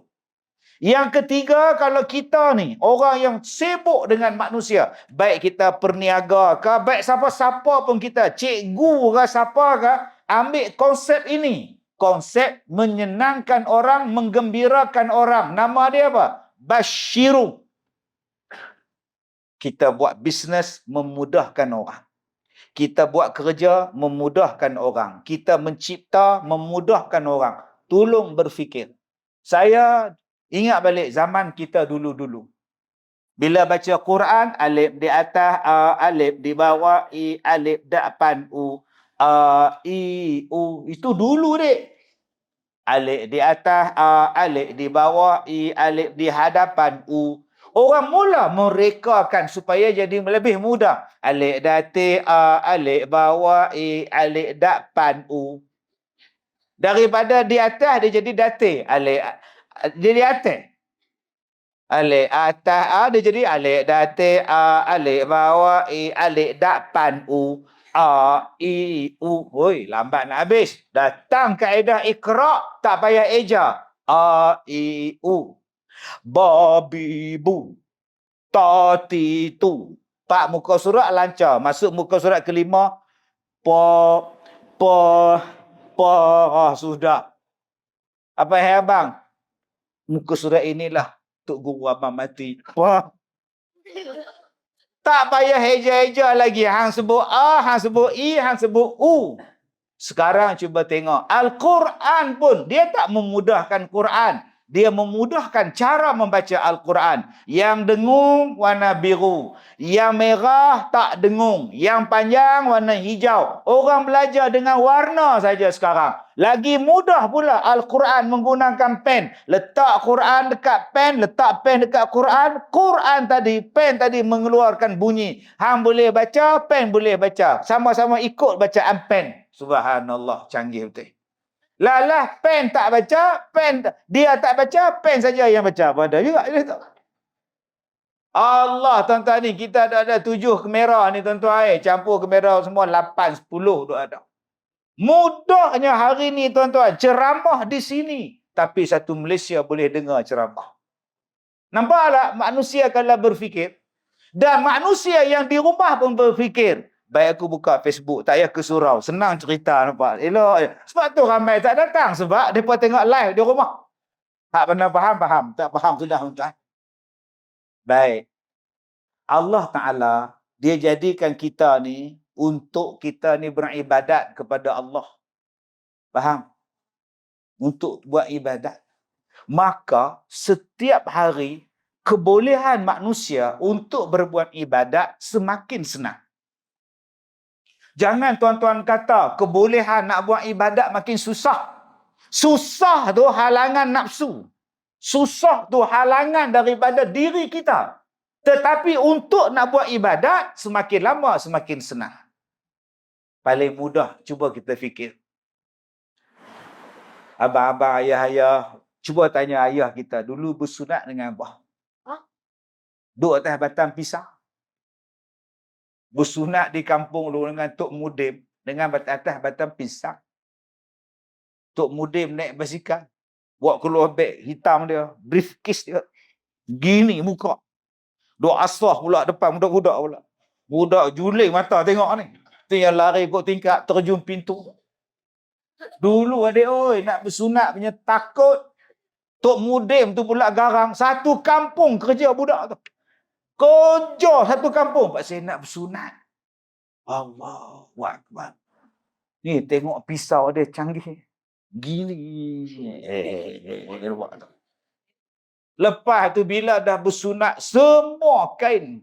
Yang ketiga, kalau kita ni orang yang sibuk dengan manusia, baik kita perniaga ke, baik siapa-siapa pun kita, cikgu ke siapa ke, ambil konsep ini. Konsep menyenangkan orang, menggembirakan orang. Nama dia apa? Basyiru. Kita buat bisnes memudahkan orang. Kita buat kerja memudahkan orang. Kita mencipta memudahkan orang. Tolong berfikir. Saya ingat balik zaman kita dulu-dulu. Bila baca Quran, alif di atas, alif di bawah, i, alif depan, u, i, u. Itu dulu, dek. Alif di atas, alif di bawah, i, alif di hadapan, u. Orang mula merekakan supaya jadi lebih mudah. Alif datik, alif bawah, i, alif depan, u. Daripada di atas, dia jadi datik. Alif, jadi atas. Alif atas A dia jadi alif datik A, alif bawah I, alif depan U, A, I, U. Hoi, lambat nak habis. Datang kaedah Iqra, tak payah eja. A, I, U. Babi, bu. Tati, tu. 4 muka surat lancar. Masuk muka surat kelima. Po, sudah. Apa yang abang? Muka surat inilah Tok Guru abang mati. Wah. Tak payah heja-heja lagi. Hang sebut A, hang sebut I, hang sebut U. Sekarang cuba tengok. Al-Quran pun, dia tak memudahkan Quran. Dia memudahkan cara membaca Al-Quran. Yang dengung, warna biru. Yang merah, tak dengung. Yang panjang, warna hijau. Orang belajar dengan warna saja sekarang. Lagi mudah pula Al-Quran menggunakan pen. Letak Quran dekat pen, letak pen dekat Quran. Quran tadi, pen tadi mengeluarkan bunyi. Hang boleh baca, pen boleh baca. Sama-sama ikut bacaan pen. Subhanallah, canggih betul. Lah, pen tak baca, dia tak baca, pen saja yang baca. Pada juga. Allah, tuan-tuan ni, kita ada 7 kamera ni, tuan-tuan. Campur kamera semua 8, 10 tu ada. Mudahnya hari ni, tuan-tuan, ceramah di sini. Tapi satu Malaysia boleh dengar ceramah. Nampak tak? Manusia kalau berfikir. Dan manusia yang di rumah pun berfikir. Baik aku buka Facebook, tak payah ke surau. Senang cerita, nampak. Elok. Sebab tu ramai tak datang. Sebab mereka tengok live di rumah. Tak pernah faham. Tak faham sudah, tuan. Baik. Allah Ta'ala, dia jadikan kita ni, untuk kita ni beribadat kepada Allah. Faham? Untuk buat ibadat. Maka, setiap hari, kebolehan manusia untuk berbuat ibadat semakin senang. Jangan tuan-tuan kata kebolehan nak buat ibadat makin susah. Susah tu halangan nafsu. Susah tu halangan daripada diri kita. Tetapi untuk nak buat ibadat, semakin lama semakin senang. Paling mudah, cuba kita fikir. Abang-abang, ayah-ayah, cuba tanya ayah kita, dulu bersunat dengan abah. Duduk atas batang pisang. Bersunat di kampung dulu dengan Tok Mudim, dengan atas batang pisang. Tok Mudim naik basikal, buat keluar beg hitam dia, briefcase dia. Gini muka. Duk asah pula depan budak-budak pula. Budak juling mata tengok ni. Tu yang lari ikut tingkap, terjun pintu. Dulu adik oi, nak bersunat punya takut. Tok Mudim tu pula garang. Satu kampung kerja budak tu. Kerja satu kampung. Pak saya nak bersunat. Allahu Akbar. Ni tengok pisau dia canggih. Gini. Lepas tu bila dah bersunat, semua kain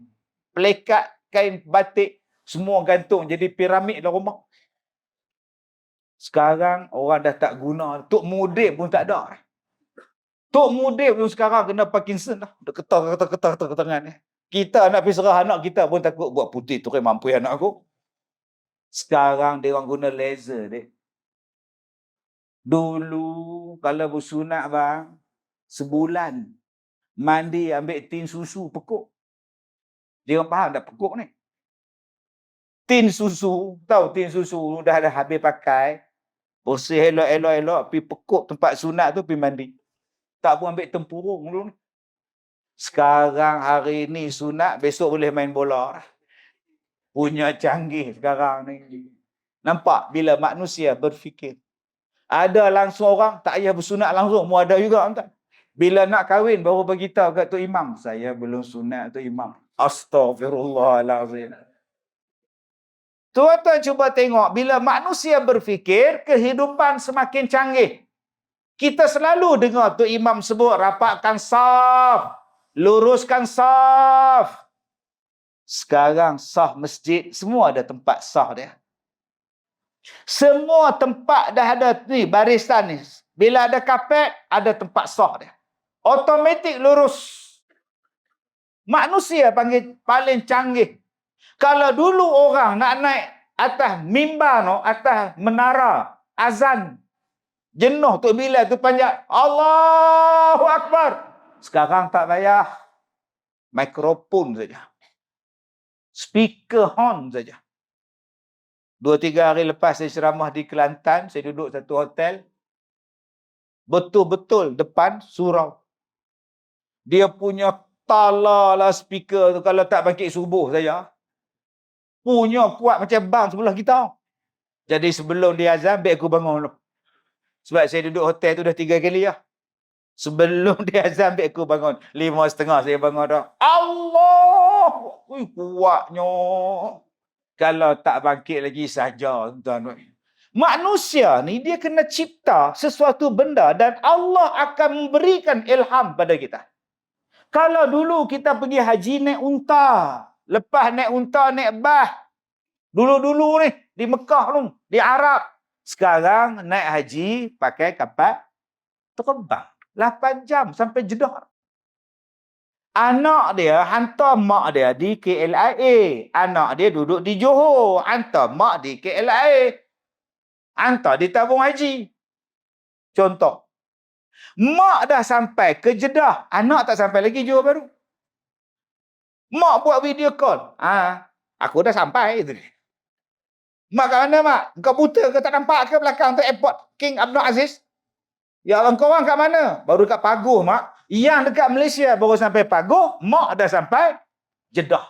pelekat, kain batik, semua gantung jadi piramid dalam rumah. Sekarang orang dah tak guna. Tok Mudim pun tak ada. Tok Mudim tu sekarang kena Parkinson dah. Dah ketar tangan ni. Kita nak pergi serah anak kita pun takut buat putih tu, mampu anak aku. Sekarang dia orang guna laser dia. Dulu kalau bersunat bang, sebulan mandi ambil tin susu pekuk. Dia orang faham tak pekuk ni? Tin susu, tahu tin susu dah habis pakai, bersih elok-elok pergi pekuk tempat sunat tu, pergi mandi. Tak pun ambil tempurung dulu ni. Sekarang hari ni sunat, besok boleh main bola. Punya canggih sekarang ni. Nampak bila manusia berfikir. Ada langsung orang, tak payah bersunat langsung. Mu ada juga. Entah. Bila nak kahwin baru beritahu kat Tok Imam, saya belum sunat Tok Imam. Astaghfirullahalazim. Tuan-tuan cuba tengok, bila manusia berfikir, kehidupan semakin canggih. Kita selalu dengar Tok Imam sebut, rapatkan saf, luruskan saf. Sekarang saf masjid, semua ada tempat saf dia. Semua tempat dah ada ni, barisan ni. Bila ada kapet, ada tempat saf dia. Automatik lurus. Manusia panggil paling canggih. Kalau dulu orang nak naik atas mimbar no, atas menara azan, jenuh tu bila tu panjang Allahu Akbar. Sekarang tak payah. Mikrofon saja. Speaker horn saja. 2-3 hari lepas saya ceramah di Kelantan, saya duduk satu hotel. Betul-betul depan surau. Dia punya talalah speaker tu kalau tak bangkit subuh saja. Punya kuat macam bang sebelah kita. Jadi sebelum dia azan, baik aku bangun. Sebab saya duduk hotel tu dah 3 kali lah. Sebelum dia azan, baik aku bangun. 5:30 saya bangun dah. Allah! Ui, kuatnya. Kalau tak bangkit lagi saja, tuan-tuan. Manusia ni dia kena cipta sesuatu benda dan Allah akan memberikan ilham pada kita. Kalau dulu kita pergi haji naik unta, lepas naik unta naik bah. Dulu-dulu ni di Mekah tu, di Arab. Sekarang naik haji pakai kapal terbang 8 jam sampai Jeddah. Anak dia hantar mak dia di KLIA. Anak dia duduk di Johor, hantar mak di KLIA. Hantar di tabung haji. Contoh. Mak dah sampai ke Jeddah, anak tak sampai lagi Johor baru. Mak buat video call. Aku dah sampai itu. Mak kat mana mak? Kau buta ke tak nampak ke belakang tu airport King Abdul Aziz? Ya Allah, kau orang kat mana? Baru dekat Paguh mak. Yang dekat Malaysia baru sampai Paguh, mak dah sampai Jeddah.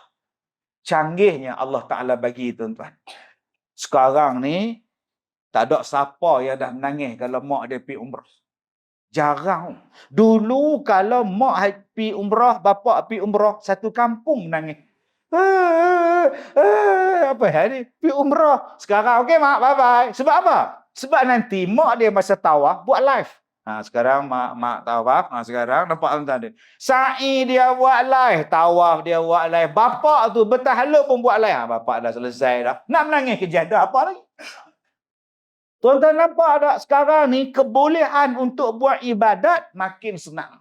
Canggihnya Allah Ta'ala bagi tuan-tuan. Sekarang ni tak ada siapa yang dah menangis kalau mak dia pergi umrah. Jarang. Dulu kalau mak pergi umrah, bapak pergi umrah, satu kampung menangis. Apa hari pergi umrah. Sekarang okey mak, bye-bye. Sebab apa? Sebab nanti mak dia masa tawaf buat live. Sekarang mak tawaf, sekarang nampak tuan-tuan dia. Sa'i dia buat live, tawaf dia buat live. Bapak tu bertahaluk pun buat live. Bapak dah selesai dah. Nak menangis kejadah apa lagi? Tuan-tuan nampak tak sekarang ni kebolehan untuk buat ibadat makin senang.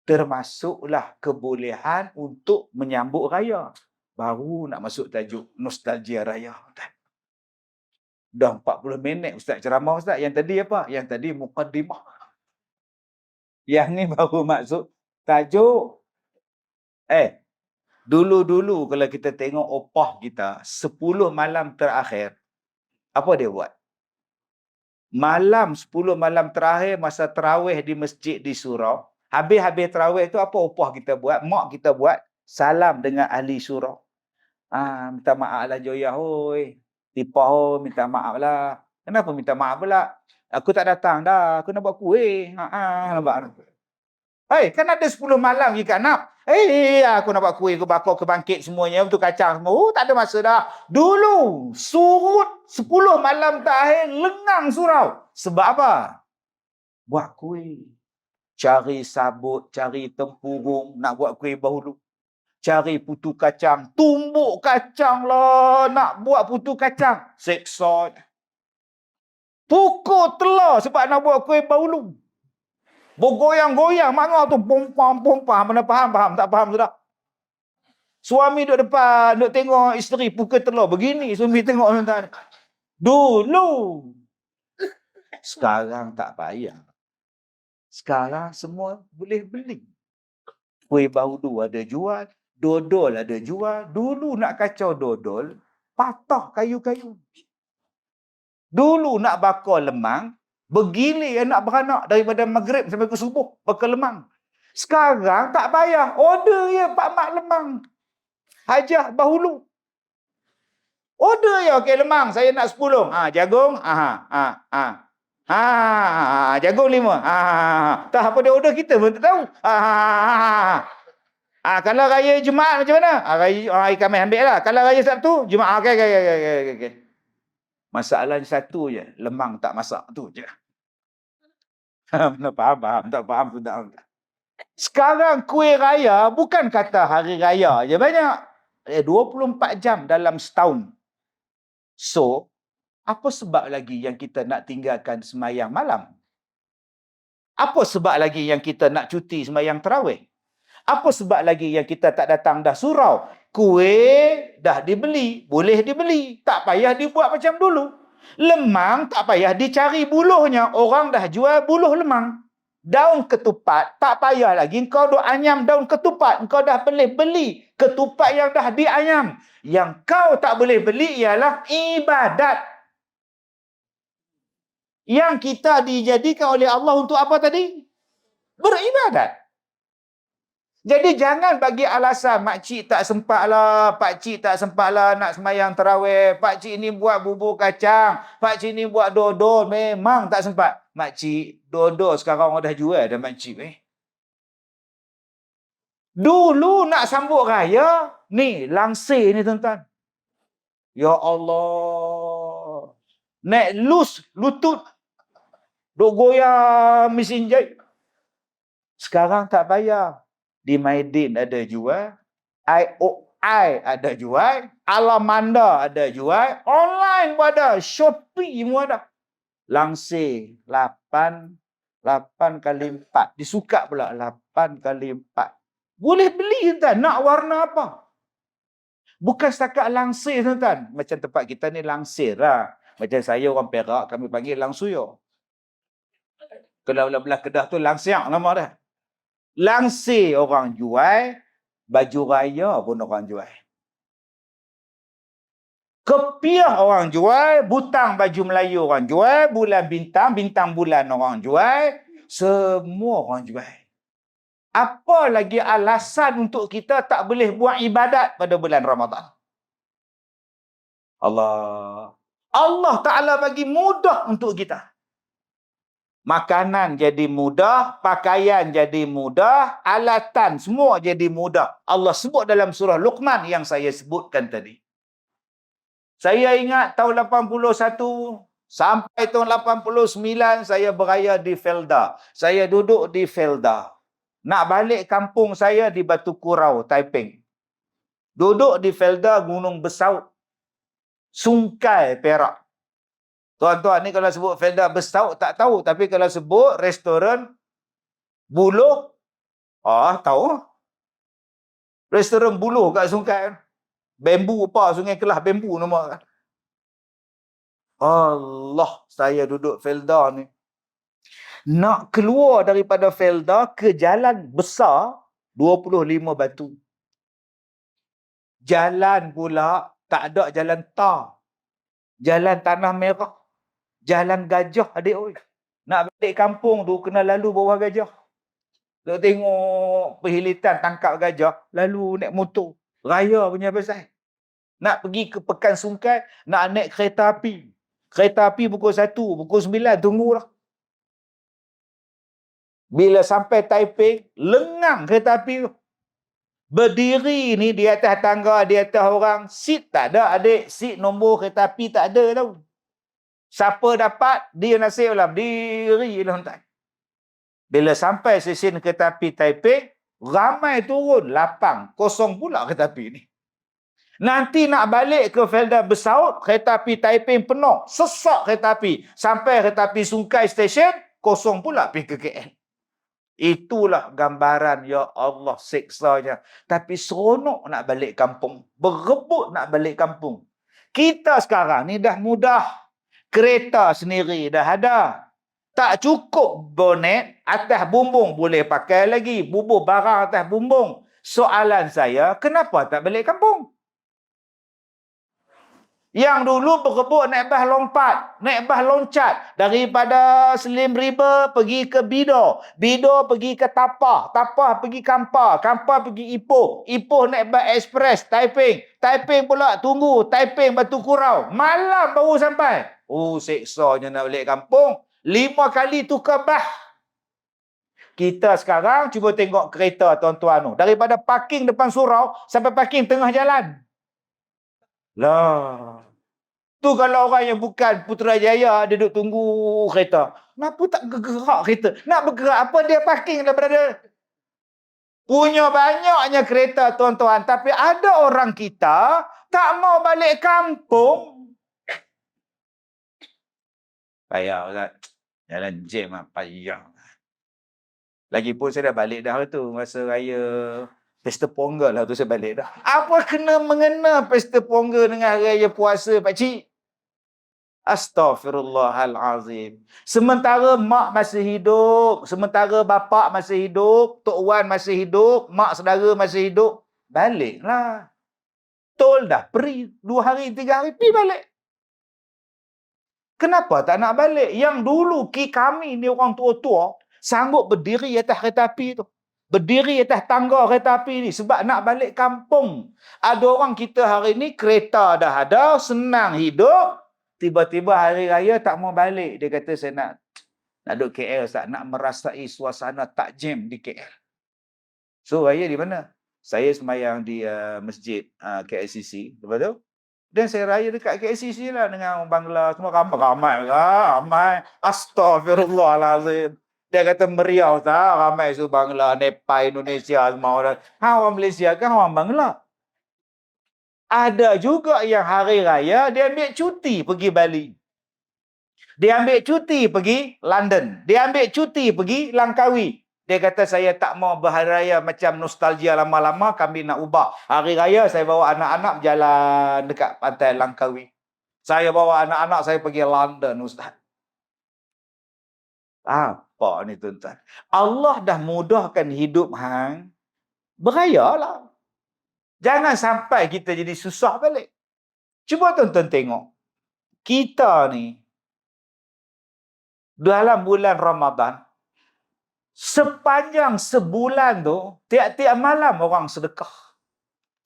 Termasuklah kebolehan untuk menyambut raya. Baru nak masuk tajuk nostalgia raya. Dah 40 minit Ustaz ceramah Ustaz. Yang tadi apa? Yang tadi mukaddimah. Yang ni baru masuk tajuk. Dulu-dulu kalau kita tengok opah kita 10 malam terakhir, apa dia buat? Malam 10 malam terakhir masa tarawih di masjid di surau, habis-habis tarawih tu apa upah kita buat? Mak kita buat salam dengan ahli surau. Minta maaf lah Joyah hoi. Tipah hoi, minta maaf lah. Kenapa minta maaf pula? Aku tak datang dah, aku nak buat kuih. Nampak. Kan ada 10 malam je kat nak. Aku nak buat kuih, aku bakar, aku bangkit semuanya, untuk kacang semua. Tak ada masa dah. Dulu, surut 10 malam terakhir, lengang surau. Sebab apa? Buat kuih. Cari sabut, cari tempurung, nak buat kuih bahulu. Cari putu kacang, tumbuk kacang lah, nak buat putu kacang. Seksa. Pukul telur sebab nak buat kuih bahulu. Bergoyang-goyang mangga tu pompam. Mana faham, tak faham sudah. Suami duduk depan, duduk tengok isteri pukul telur begini, suami tengok tuan-tuan. Dulu. Sekarang tak payah. Sekarang semua boleh beli. Kuih bahulu ada jual, dodol ada jual. Dulu nak kacau dodol, patah kayu-kayu. Dulu nak bakar lemang, bergilir anak beranak daripada maghrib sampai ke subuh bakar lemang. Sekarang tak payah. Order je Pak Mak lemang. Hajah bahulu. Order je, okey lemang saya nak 10. Jagung. Jagung 5. Tak apa dia order kita pun tak tahu. Kalau raya Jumaat macam mana? Hari Khamis ambil lah. Kalau raya Sabtu, Jumaat. Okey. Masalahnya satu je. Lemang tak masak tu je. Faham. Tak faham tu tak. Sekarang kuih raya bukan kata hari raya je banyak. 24 jam dalam setahun. So, apa sebab lagi yang kita nak tinggalkan semayang malam? Apa sebab lagi yang kita nak cuti semayang tarawih? Apa sebab lagi yang kita tak datang dah surau? Kuih dah dibeli, boleh dibeli. Tak payah dibuat macam dulu. Lemang tak payah dicari buluhnya. Orang dah jual buluh lemang. Daun ketupat, tak payah lagi kau duk anyam daun ketupat. Kau dah boleh beli ketupat yang dah dianyam. Yang kau tak boleh beli ialah ibadat. Yang kita dijadikan oleh Allah untuk apa tadi? Beribadat. Jadi jangan bagi alasan makcik tak sempat lah, pakcik tak sempat lah nak semayang tarawih, pakcik ni buat bubur kacang, pakcik ni buat dodol, memang tak sempat. Makcik, dodol sekarang orang dah jual dah makcik. Dulu nak sambut raya, ni langsir ni tuan-tuan. Ya Allah. Naik lutut, duk goyang mesin jahit. Sekarang tak payah. Di Maidin ada jual, IOI ada jual, Alamanda ada jual, online pun ada, Shopee pun ada. Langsir 8 kali 4. Disuka pula 8 kali 4. Boleh beli tuan, nak warna apa? Bukan setakat langsir tuan. Macam tempat kita ni langsir lah. Macam saya orang Perak, kami panggil langsuyo. Kalau belah Kedah tu langsiak nama dia. Langsir orang jual, baju raya pun orang jual. Kepiah orang jual, butang baju Melayu orang jual, bulan bintang bulan orang jual, semua orang jual. Apa lagi alasan untuk kita tak boleh buat ibadat pada bulan Ramadan? Allah Ta'ala bagi mudah untuk kita. Makanan jadi mudah, pakaian jadi mudah, alatan semua jadi mudah. Allah sebut dalam surah Luqman yang saya sebutkan tadi. Saya ingat tahun 81 sampai tahun 89 saya beraya di Felda. Saya duduk di Felda. Nak balik kampung saya di Batu Kurau, Taiping. Duduk di Felda Gunung Besaut. Sungkai Perak. Tuan-tuan ni kalau sebut Felda Besaut tak tahu. Tapi kalau sebut restoran Buluh, tahu. Restoran Buluh kat Sungkai. Bambu apa? Sungai Kelah Bambu nama. Allah, saya duduk Felda ni. Nak keluar daripada Felda ke jalan besar, 25 batu. Jalan pula tak ada jalan tar. Jalan tanah merah. Jalan gajah adik oi. Nak balik kampung tu kena lalu bawah gajah. Nak tengok perhilitan tangkap gajah, lalu naik motor. Raya punya pasal. Nak pergi ke Pekan Sungkai, nak naik kereta api. Kereta api pukul 1, pukul 9 tunggulah. Bila sampai Taiping, lengang kereta api tu. Berdiri ni di atas tangga, di atas orang, seat tak ada adik, seat nombor kereta api tak ada tau. Siapa dapat, dia nasib lah. Diri lah entah. Bila sampai stesen kereta api Taiping, ramai turun. Lapang. Kosong pula kereta api ni. Nanti nak balik ke Felda Besaut, kereta api Taiping penuh. Sesak kereta api. Sampai kereta api Sungkai Station, kosong pula pergi ke KL. Itulah gambaran, ya Allah, siksanya. Tapi seronok nak balik kampung. Berebut nak balik kampung. Kita sekarang ni dah mudah. Kereta sendiri dah ada. Tak cukup bonet, atas bumbung boleh pakai lagi. Bubuh barang atas bumbung. Soalan saya, kenapa tak balik kampung? Yang dulu berebut naik bas lompat, naik bas loncat. Daripada Slim River pergi ke Bido. Bido pergi ke Tapah. Tapah pergi Kampar. Kampar pergi Ipoh. Ipoh naik bas ekspres Taiping. Taiping pula tunggu Taiping Batu Kurau. Malam baru sampai. Seksanya nak balik kampung. 5 kali tukar bah. Kita sekarang cuba tengok kereta tuan-tuan. Daripada parking depan surau sampai parking tengah jalan. Lah. Tu kalau orang yang bukan Putrajaya dia duduk tunggu kereta. Kenapa tak gerak kereta? Nak bergerak apa dia parking daripada punya banyaknya kereta tuan-tuan. Tapi ada orang kita tak mau balik kampung. Payah Ustaz. Jalan jam lah. Payah. Lagipun saya dah balik dah tu. Masa raya Pesta Ponggol lah tu saya balik dah. Apa kena mengena Pesta Ponggol dengan raya puasa pakcik? Astaghfirullahalazim. Sementara mak masih hidup, sementara bapa masih hidup, Tok Wan masih hidup, mak saudara masih hidup, baliklah. Tol dah pergi 2 hari 3 hari pergi balik. Kenapa tak nak balik? Yang dulu kami ni orang tua-tua sanggup berdiri atas kereta api tu. Berdiri atas tangga kereta api ni sebab nak balik kampung. Ada orang kita hari ni kereta dah ada, senang hidup. Tiba-tiba hari raya tak mau balik. Dia kata saya nak duduk KL, tak nak merasai suasana takjim di KL. So raya di mana? Saya semayang di masjid KLCC. Lepas tu, dan saya raya dekat KLCC lah dengan orang Bangla. Semua ramai. Astaghfirullahalazim. Dia kata meriah tak? Ramai su Bangla, Nepal, Indonesia semua orang. Orang Malaysia kan orang Bangla. Ada juga yang hari raya dia ambil cuti pergi Bali. Dia ambil cuti pergi London. Dia ambil cuti pergi Langkawi. Dia kata saya tak mau berhari raya macam nostalgia lama-lama, kami nak ubah. Hari raya saya bawa anak-anak berjalan dekat pantai Langkawi. Saya bawa anak-anak saya pergi London, Ustaz. Apa ni tuan-tuan? Allah dah mudahkan hidup hang. Berayalah. Jangan sampai kita jadi susah balik. Cuba tuan-tuan tengok. Kita ni dalam bulan Ramadan, sepanjang sebulan tu, tiap-tiap malam orang sedekah.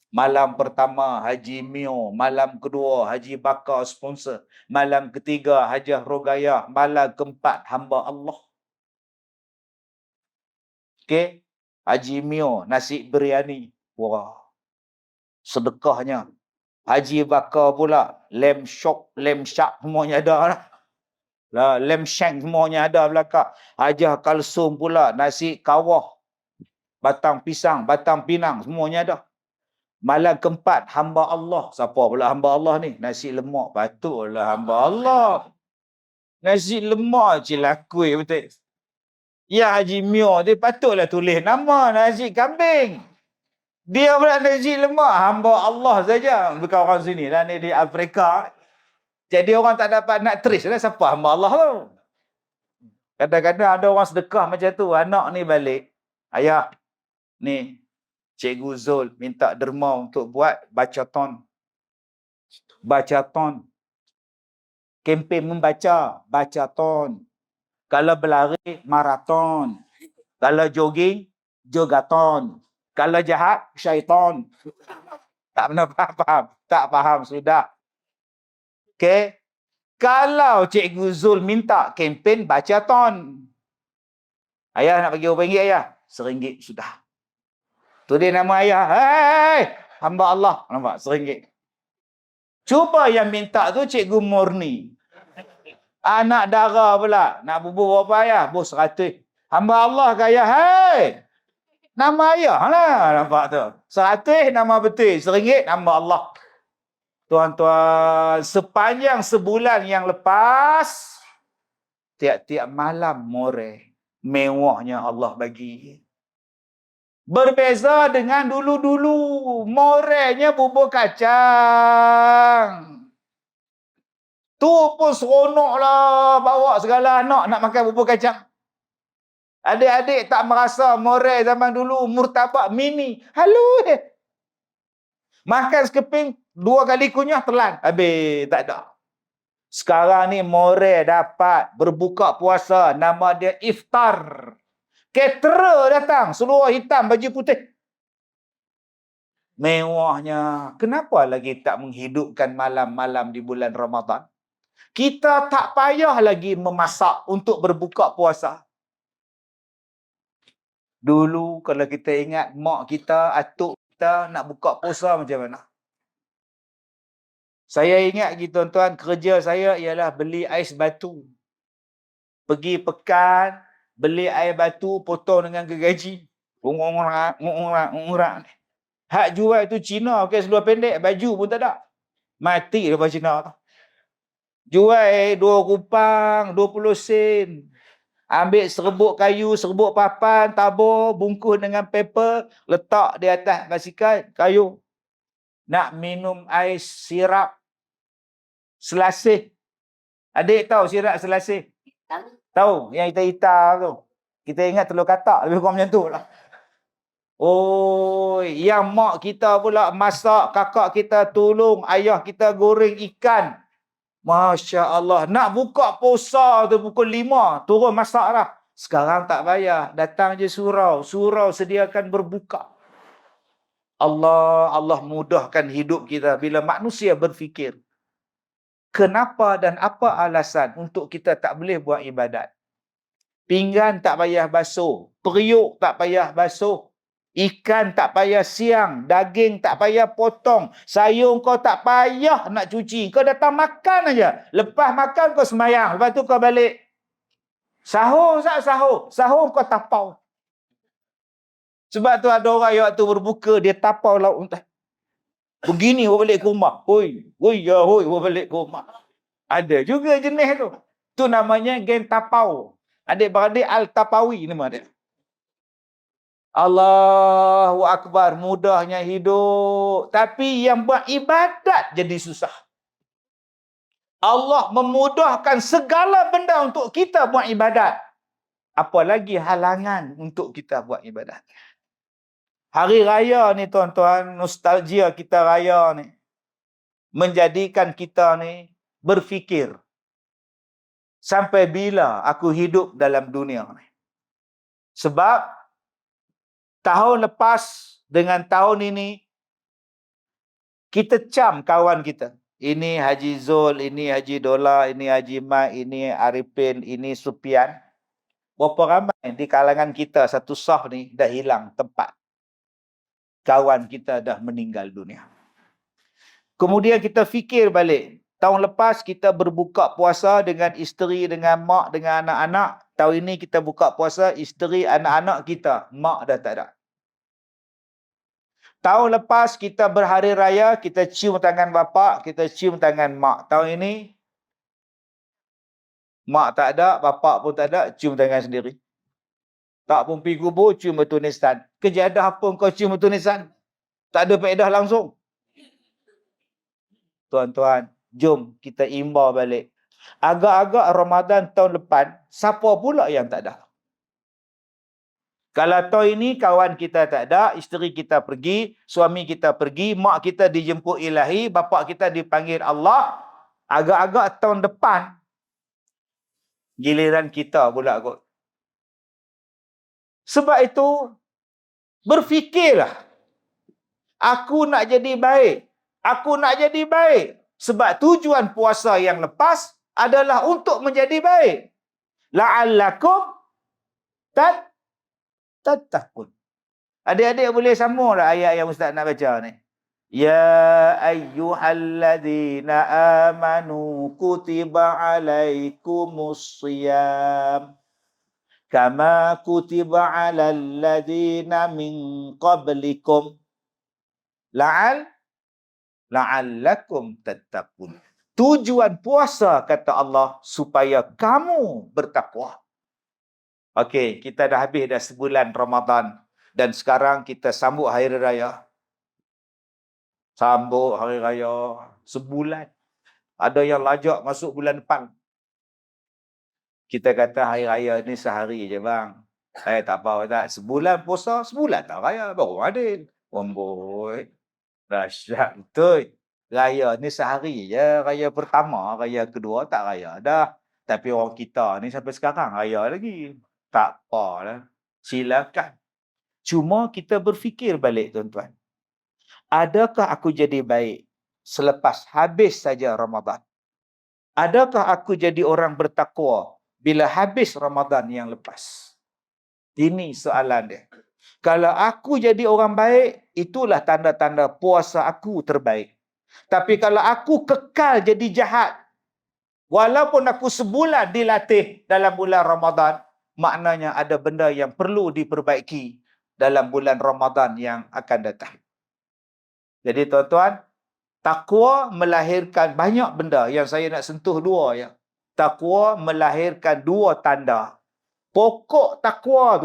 Malam pertama Haji Mio, malam kedua Haji Bakar sponsor, malam ketiga Hajah Rogayah, malam keempat hamba Allah. Okey, Haji Mio nasi biryani. Wah. Sedekahnya. Haji Bakar pula lem shop, lem syak semuanya ada lah. Lem shank semuanya ada belakang. Hajah Kalsum pula nasi kawah, batang pisang, batang pinang semuanya ada. Malam keempat hamba Allah. Siapa pula hamba Allah ni? Nasi lemak. Patutlah hamba Allah. Nasi lemak cilakui betul. Ya Haji Mio dia patutlah tulis nama nasi kambing. Dia pula nasi lemak hamba Allah saja. Bukan orang sini lah ni di Afrika. Jadi orang tak dapat nak trace lah siapa hamba Allah tu. Kadang-kadang ada orang sedekah macam tu. Anak ni balik. Ayah, ni Cikgu Zul minta derma untuk buat bacaton. Bacaton. Kempen membaca. Bacaton. Kalau berlari, maraton. Kalau jogging, jogaton. Kalau jahat, syaitan. Tak pernah faham. Tak faham sudah. Okey. Kalau Cikgu Zul minta kempen bacaton. Ayah nak bagi RM1 ayah. RM1 sudah. Tu dia nama ayah. Hei, hamba Allah. Nampak? RM1. Cuba yang minta tu Cikgu Murni. Anak dara pula. Nak bubuh berapa ayah? Buh 100. Hamba Allah ke ayah. Hei. Nama ayah lah. Nampak tu. 100 nama betul. RM1 nama Allah. Tuan-tuan, sepanjang sebulan yang lepas, tiap-tiap malam more. Mewahnya Allah bagi. Berbeza dengan dulu-dulu. Morenya bubur kacang. Tu pun seronok lah. Bawa segala anak nak makan bubur kacang. Adik-adik tak merasa more zaman dulu. Murtabak mini. Halus. Makan sekeping, 2 kali kunyah telan. Habis, tak ada. Sekarang ni more dapat berbuka puasa. Nama dia iftar. Caterer datang. Seluruh hitam, baju putih. Mewahnya. Kenapa lagi tak menghidupkan malam-malam di bulan Ramadan? Kita tak payah lagi memasak untuk berbuka puasa. Dulu kalau kita ingat mak kita, atuk kita nak buka puasa macam mana? Saya ingat lagi tuan-tuan, kerja saya ialah beli ais batu. Pergi pekan, beli air batu, potong dengan gergaji. Ngurak. Hak jual itu Cina, pakai seluar pendek, baju pun tak ada. Mati lepas Cina tu. Jual 2 kupang, 20 sen. Ambil serbuk kayu, serbuk papan, tabur, bungkus dengan paper, letak di atas basikal, kayu. Nak minum ais sirap selasih. Adik tahu sirap selasih? Tahu, yang hitam-hitam tu. Kita ingat telur katak, lebih kurang macam tu lah. Oh, yang mak kita pula masak, kakak kita tolong, ayah kita goreng ikan. Masya Allah. Nak buka puasa tu pukul 5, turun masak lah. Sekarang tak payah. Datang je surau. Surau sediakan berbuka. Allah mudahkan hidup kita bila manusia berfikir. Kenapa dan apa alasan untuk kita tak boleh buat ibadat? Pinggan tak payah basuh. Periuk tak payah basuh. Ikan tak payah siang. Daging tak payah potong. Sayur kau tak payah nak cuci. Kau datang makan aja. Lepas makan kau sembahyang. Lepas tu kau balik. Sahur tak sahur? Sahur kau tapau. Sebab tu ada orang yang waktu berbuka, dia tapau lauk. Begini bawa balik ke rumah. Hoi, bawa balik ke rumah. Ada juga jenis tu. Tu namanya geng tapau. Adik-beradik Al-Tapawi nama dia. Allahu Akbar, mudahnya hidup. Tapi yang buat ibadat jadi susah. Allah memudahkan segala benda untuk kita buat ibadat. Apalagi halangan untuk kita buat ibadat. Hari raya ni tuan-tuan, nostalgia kita raya ni menjadikan kita ni berfikir, sampai bila aku hidup dalam dunia ni. Sebab tahun lepas dengan tahun ini, kita cam kawan kita. Ini Haji Zul, ini Haji Dola, ini Haji Mat, ini Arifin, ini Supian. Berapa ramai di kalangan kita satu sah ni dah hilang tempat. Kawan kita dah meninggal dunia. Kemudian kita fikir balik. Tahun lepas kita berbuka puasa dengan isteri, dengan mak, dengan anak-anak. Tahun ini kita buka puasa isteri, anak-anak kita. Mak dah tak ada. Tahun lepas kita berhari raya, kita cium tangan bapa, kita cium tangan mak. Tahun ini, mak tak ada, bapa pun tak ada, cium tangan sendiri. Tak pun pergi kubur, cium batu nisan. Kejadah apa kau cium batu nisan? Tak ada faedah langsung. Tuan-tuan, jom kita imbau balik. Agak-agak Ramadan tahun lepas, siapa pula yang tak ada? Kalau tahun ini kawan kita tak ada, isteri kita pergi, suami kita pergi, mak kita dijemput ilahi, bapa kita dipanggil Allah, agak-agak tahun depan, giliran kita pula kot. Sebab itu, berfikirlah. Aku nak jadi baik. Aku nak jadi baik. Sebab tujuan puasa yang lepas adalah untuk menjadi baik. La'allakum tattaqun. Adik-adik boleh sambung tak ayat yang Ustaz nak baca ni? Ya ayyuhalladzina amanu kutiba alaikumusiyam kama kutiba alal ladzina min qablikum la'allakum tattaqun. Tujuan puasa kata Allah supaya kamu bertakwa. Okey, kita dah habis dah sebulan Ramadan dan sekarang kita sambut hari raya. Sambut hari raya sebulan. Ada yang lajak masuk bulan depan. Kita kata hari raya ni sehari je bang. Tak apa tak. Sebulan puasa, sebulan tak raya. Baru adil. Amboi. Dahsyat betul. Raya ni sehari je. Raya pertama, raya kedua tak raya dah. Tapi orang kita ni sampai sekarang raya lagi. Tak apalah. Silakan. Cuma kita berfikir balik tuan-tuan. Adakah aku jadi baik selepas habis saja Ramadan? Adakah aku jadi orang bertakwa bila habis Ramadan yang lepas? Ini soalan dia. Kalau aku jadi orang baik, itulah tanda-tanda puasa aku terbaik. Tapi kalau aku kekal jadi jahat, walaupun aku sebulan dilatih dalam bulan Ramadan, maknanya ada benda yang perlu diperbaiki dalam bulan Ramadan yang akan datang. Jadi tuan-tuan, takwa melahirkan banyak benda yang saya nak sentuh dua ya. Takwa melahirkan dua tanda. Pokok takwa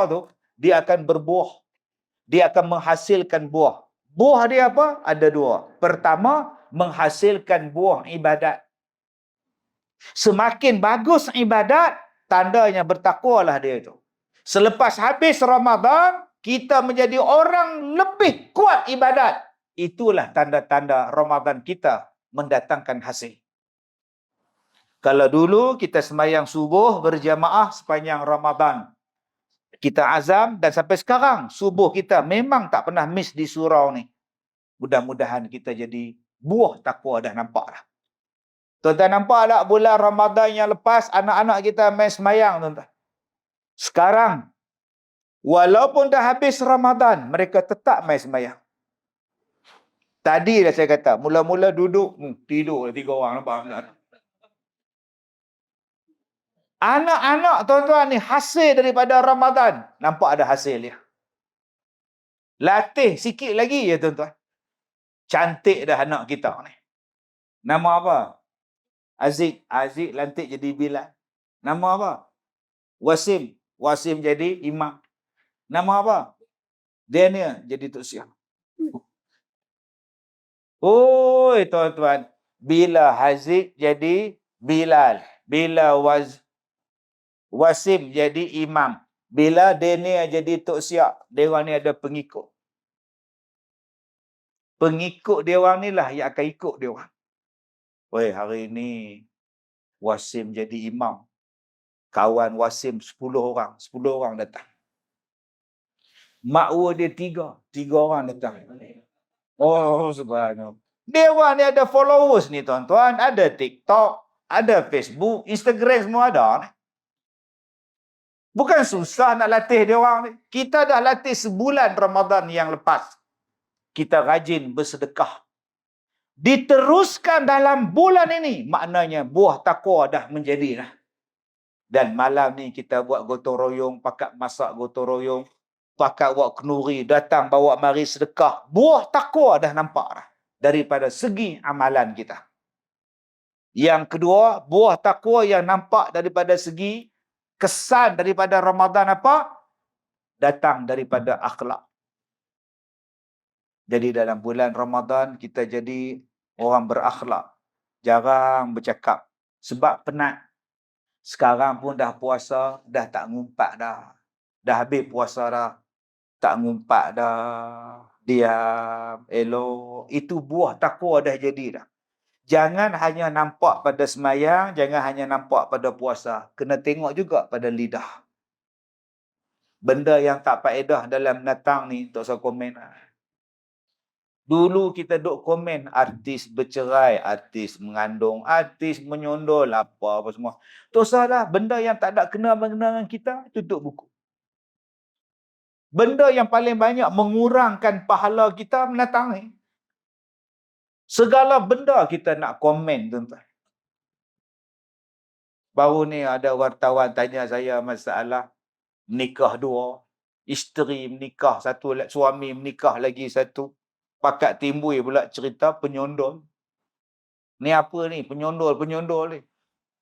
tu dia akan berbuah. Dia akan menghasilkan buah. Buah dia apa? Ada dua. Pertama, menghasilkan buah ibadat. Semakin bagus ibadat, tandanya bertakwalah dia itu. Selepas habis Ramadan, kita menjadi orang lebih kuat ibadat. Itulah tanda-tanda Ramadan kita mendatangkan hasil. Kalau dulu kita sembahyang subuh berjamaah sepanjang Ramadan, kita azam dan sampai sekarang subuh kita memang tak pernah miss di surau ni. Mudah-mudahan kita jadi buah takwa dah nampak dah. Tuan-tuan nampak tak bulan Ramadan yang lepas anak-anak kita main semayang tuan-tuan. Sekarang walaupun dah habis Ramadan, mereka tetap main semayang. Tadi dah saya kata, mula-mula duduk, tidur 3 orang nampak. Anak-anak tuan-tuan ni hasil daripada Ramadan. Nampak ada hasil dia. Latih sikit lagi ya tuan-tuan. Cantik dah anak kita ni. Nama apa? Aziz. Aziz lantik jadi Bilal. Nama apa? Wasim. Wasim jadi Imam. Nama apa? Daniel jadi Tok Siang. Oi tuan-tuan. Bila Aziz jadi Bilal. Bila Wasim jadi Imam. Bila Daniel jadi Tok Siak. Dia orang ni ada pengikut. Pengikut dia orang ni lah yang akan ikut dia orang. Oi, hari ni Wasim jadi imam. Kawan Wasim 10 orang. 10 orang datang. Makwa dia 3 orang datang. Oh, subhanallah. Dia orang ni ada followers ni tuan-tuan. Ada TikTok, ada Facebook, Instagram semua ada. Bukan susah nak latih dia orang ni. Kita dah latih sebulan Ramadan yang lepas. Kita rajin bersedekah. Diteruskan dalam bulan ini, maknanya buah takwa dah menjadi dah. Dan malam ni kita buat gotong royong, pakat masak gotong royong, pakat buat kenduri, datang bawa mari sedekah. Buah takwa dah nampak dah daripada segi amalan kita. Yang kedua, buah takwa yang nampak daripada segi kesan daripada Ramadan apa? Datang daripada akhlak. Jadi dalam bulan Ramadan kita jadi orang berakhlak. Jarang bercakap. Sebab penat. Sekarang pun dah puasa, dah tak ngumpat dah. Dah habis puasa dah. Tak ngumpat dah. Diam, elok. Itu buah takwa dah jadi dah. Jangan hanya nampak pada semayang, jangan hanya nampak pada puasa. Kena tengok juga pada lidah. Benda yang tak faedah dalam datang ni, tak usah komen lah. Dulu kita duk komen artis bercerai, artis mengandung, artis menyondol, apa semua. Tak usahlah, benda yang tak ada kena-mengena dengan kita, tutup buku. Benda yang paling banyak mengurangkan pahala kita mendatang ni. Segala benda kita nak komen, tuan-tuan. Baru ni ada wartawan tanya saya masalah nikah 2. Isteri menikah satu, suami menikah lagi satu. Pakat timbul pula cerita penyondol. Ni apa ni? Penyondol ni.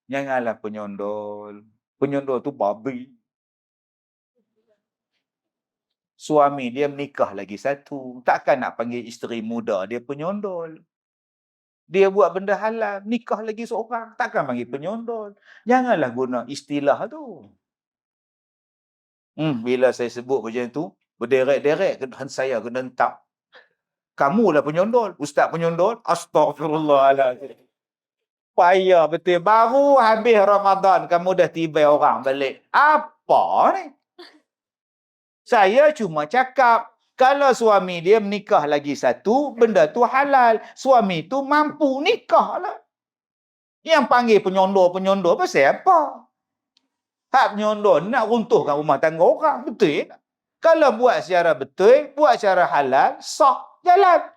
Janganlah penyondol. Penyondol tu babi. Suami dia menikah lagi satu. Takkan nak panggil isteri muda dia penyondol. Dia buat benda halal, nikah lagi seorang. Takkan panggil penyondol. Janganlah guna istilah tu. Bila saya sebut macam tu, berderet-deret saya kena hentak. Kamulah penyondol. Ustaz penyondol. Astagfirullahaladzim. Payah betul. Baru habis Ramadan, kamu dah tiba orang balik. Apa ni? Saya cuma cakap, kalau suami dia menikah lagi satu, benda tu halal. Suami tu mampu nikah lah. Yang panggil penyondor pasal apa? Hak penyondor nak runtuhkan rumah tangga orang. Betul tak? Kalau buat secara betul, buat secara halal, sah, jalan.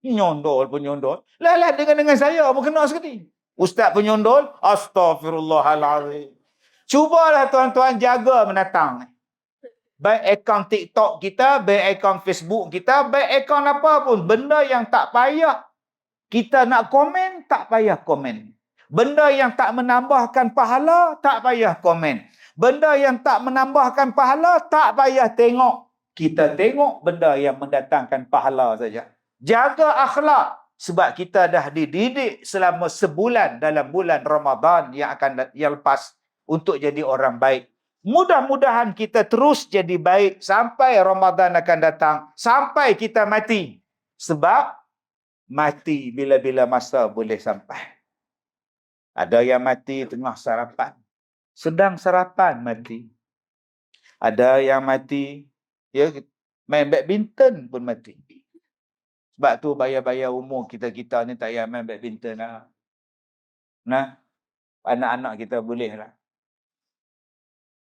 Penyondol. Lah dengan saya berkena sekali. Ustaz penyondol, astaghfirullahalazim. Cubalah tuan-tuan jaga menatang. Baik akaun TikTok kita, baik akaun Facebook kita, baik akaun apa pun. Benda yang tak payah kita nak komen, tak payah komen. Benda yang tak menambahkan pahala, tak payah komen. Benda yang tak menambahkan pahala, tak payah tengok. Kita tengok benda yang mendatangkan pahala saja. Jaga akhlak. Sebab kita dah dididik selama sebulan dalam bulan Ramadan yang lepas untuk jadi orang baik. Mudah-mudahan kita terus jadi baik sampai Ramadan akan datang. Sampai kita mati. Sebab mati bila-bila masa boleh sampai. Ada yang mati tengah sarapan. Sedang sarapan mati. Ada yang mati main badminton pun mati. Sebab tu bayar-bayar umur kita ni tak payah main badminton lah. Nah, anak-anak kita boleh lah.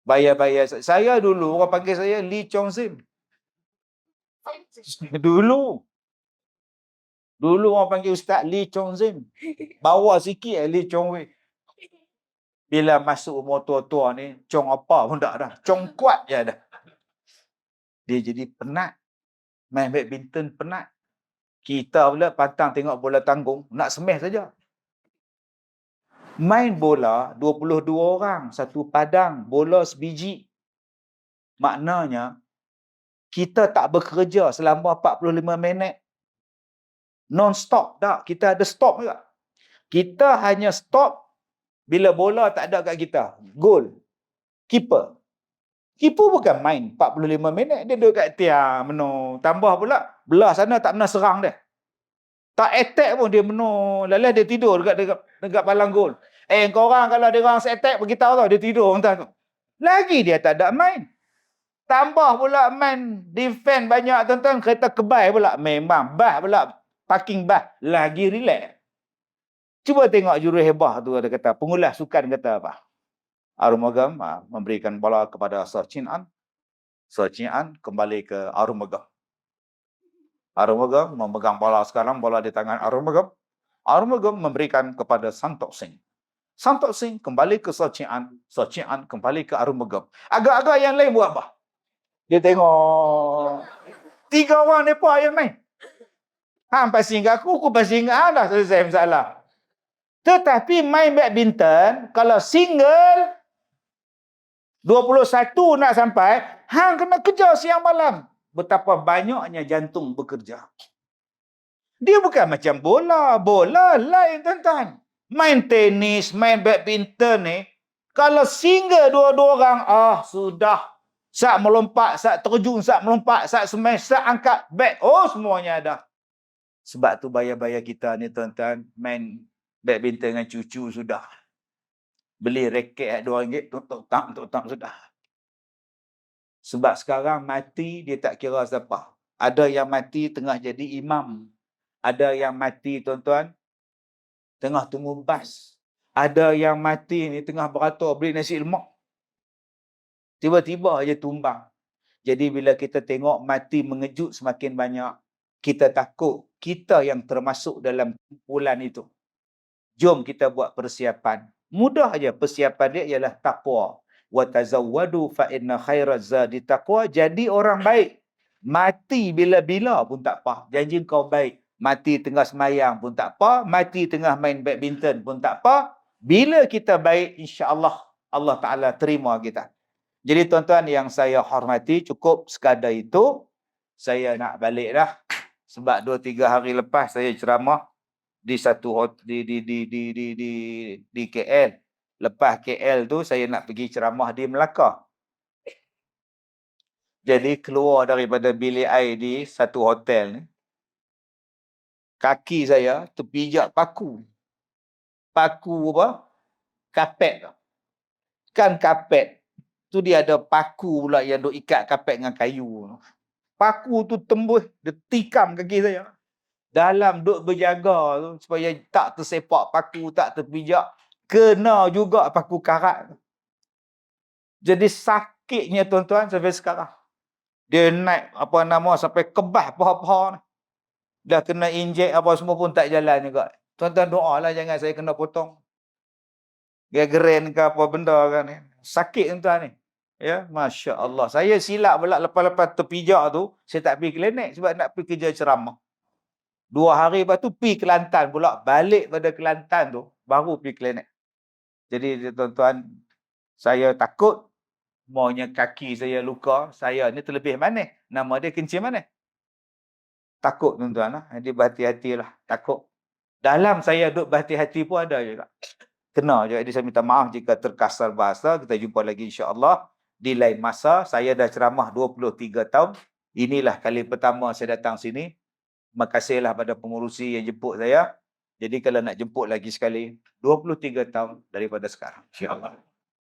Bayar-bayar. Saya dulu, orang panggil saya Lee Chong Sim. Dulu orang panggil Ustaz Lee Chong Sim. Bawa sikit Lee Chong Wei. Bila masuk umur tua-tua ni, Chong apa pun tak dah. Chong kuat je dah. Dia jadi penat. Main badminton penat. Kita pula pantang tengok bola tanggung, nak semeh saja. Main bola 22 orang, satu padang, bola sebiji. Maknanya, kita tak bekerja selama 45 minit. Non-stop tak, kita ada stop juga. Kita hanya stop bila bola tak ada kat kita. Gol. Keeper. Keeper bukan main 45 minit, dia duduk kat tiang menung. Tambah pula, belah sana tak pernah serang dia. Tak attack pun dia menung. Lalu dia tidur dekat palang gol. Korang kalau dia orang attack beritahu tau, dia tidur entah tu. Lagi dia tak ada main. Tambah pula main defend banyak tuan-tuan, kereta kebai pula. Memang bah pula, parking bah. Lagi relax. Cuba tengok juruhebah tu ada kata, pengulas sukan kata apa? Arumugam memberikan bola kepada Sir Chin An. Sir Chin An kembali ke Arumugam. Arumugam memegang bola sekarang, bola di tangan Arumugam. Arumugam memberikan kepada Santok Singh. Santok Singh kembali ke Sir Chin An. Sir Chin An kembali ke Arumugam. Agak-agak yang lain buat apa? Dia tengok 3 orang mereka yang main. Hang pasing aku pasing dah selesai masalah. Tetapi main badminton, kalau single 21 nak sampai, hang kena kerja siang malam. Betapa banyaknya jantung bekerja. Dia bukan macam bola. Bola lain, tuan-tuan. Main tenis, main badminton ni, kalau single 2 orang, sudah. Sak melompat, sak terjun, sak melompat, sak smash, sak angkat bat. Semuanya ada. Sebab tu bayar-bayar kita ni, tuan-tuan, main badminton dengan cucu sudah. Beli raket RM2, tok-tok sudah. Sebab sekarang mati, dia tak kira siapa. Ada yang mati tengah jadi imam. Ada yang mati, tuan-tuan, tengah tunggu bas. Ada yang mati ni tengah beratur beli nasi lemak. Tiba-tiba aja tumbang. Jadi bila kita tengok mati mengejut semakin banyak, kita takut kita yang termasuk dalam kumpulan itu. Jom kita buat persiapan. Mudah aja persiapan dia ialah taqwa. Wa tazawwadu fa inna khairaz zadi taqwa. Jadi orang baik. Mati bila-bila pun tak apa. Janji kau baik. Mati tengah semayang pun tak apa. Mati tengah main badminton pun tak apa. Bila kita baik, insya-Allah Allah Taala terima kita. Jadi tuan-tuan yang saya hormati, cukup sekadar itu. Saya nak balik dah. Sebab 2-3 hari lepas saya ceramah di satu di KL. Lepas KL tu saya nak pergi ceramah di Melaka. Jadi keluar daripada bilik air di satu hotel ni, kaki saya terpijak paku. Paku apa? Kapet. Kan kapet tu dia ada paku pula yang duk ikat kapet dengan kayu. Paku tu tembus, dia tikam kaki saya. Dalam duk berjaga tu, supaya tak tersepak paku, tak terpijak, kena juga paku karat tu. Jadi sakitnya tuan-tuan sampai sekarang. Dia naik apa nama sampai kebas paha-paha ni. Dah kena injek apa semua pun tak jalan juga. Tuan-tuan doalah jangan saya kena potong. Gageren ke apa benda kan ni. Sakit tuan-tuan ni. Ya, Masya Allah. Saya silap pula lepas-lepas terpijak tu, saya tak pergi klinik sebab nak pergi kerja ceramah. 2 hari lepas tu pergi Kelantan pula. Balik pada Kelantan tu, baru pergi klinik. Jadi tuan-tuan, saya takut maunya kaki saya luka, saya ni terlebih manis. Nama dia kencing manis. Takut tuan-tuan lah. Jadi berhati-hatilah. Takut. Dalam saya duduk berhati-hati pun ada juga. Kena juga. Jadi saya minta maaf jika terkasar bahasa. Kita jumpa lagi insya-Allah di lain masa. Saya dah ceramah 23 tahun. Inilah kali pertama saya datang sini. Terima kasihlah pada pengurusi yang jemput saya. Jadi kalau nak jemput lagi sekali, 23 tahun daripada sekarang. InsyaAllah.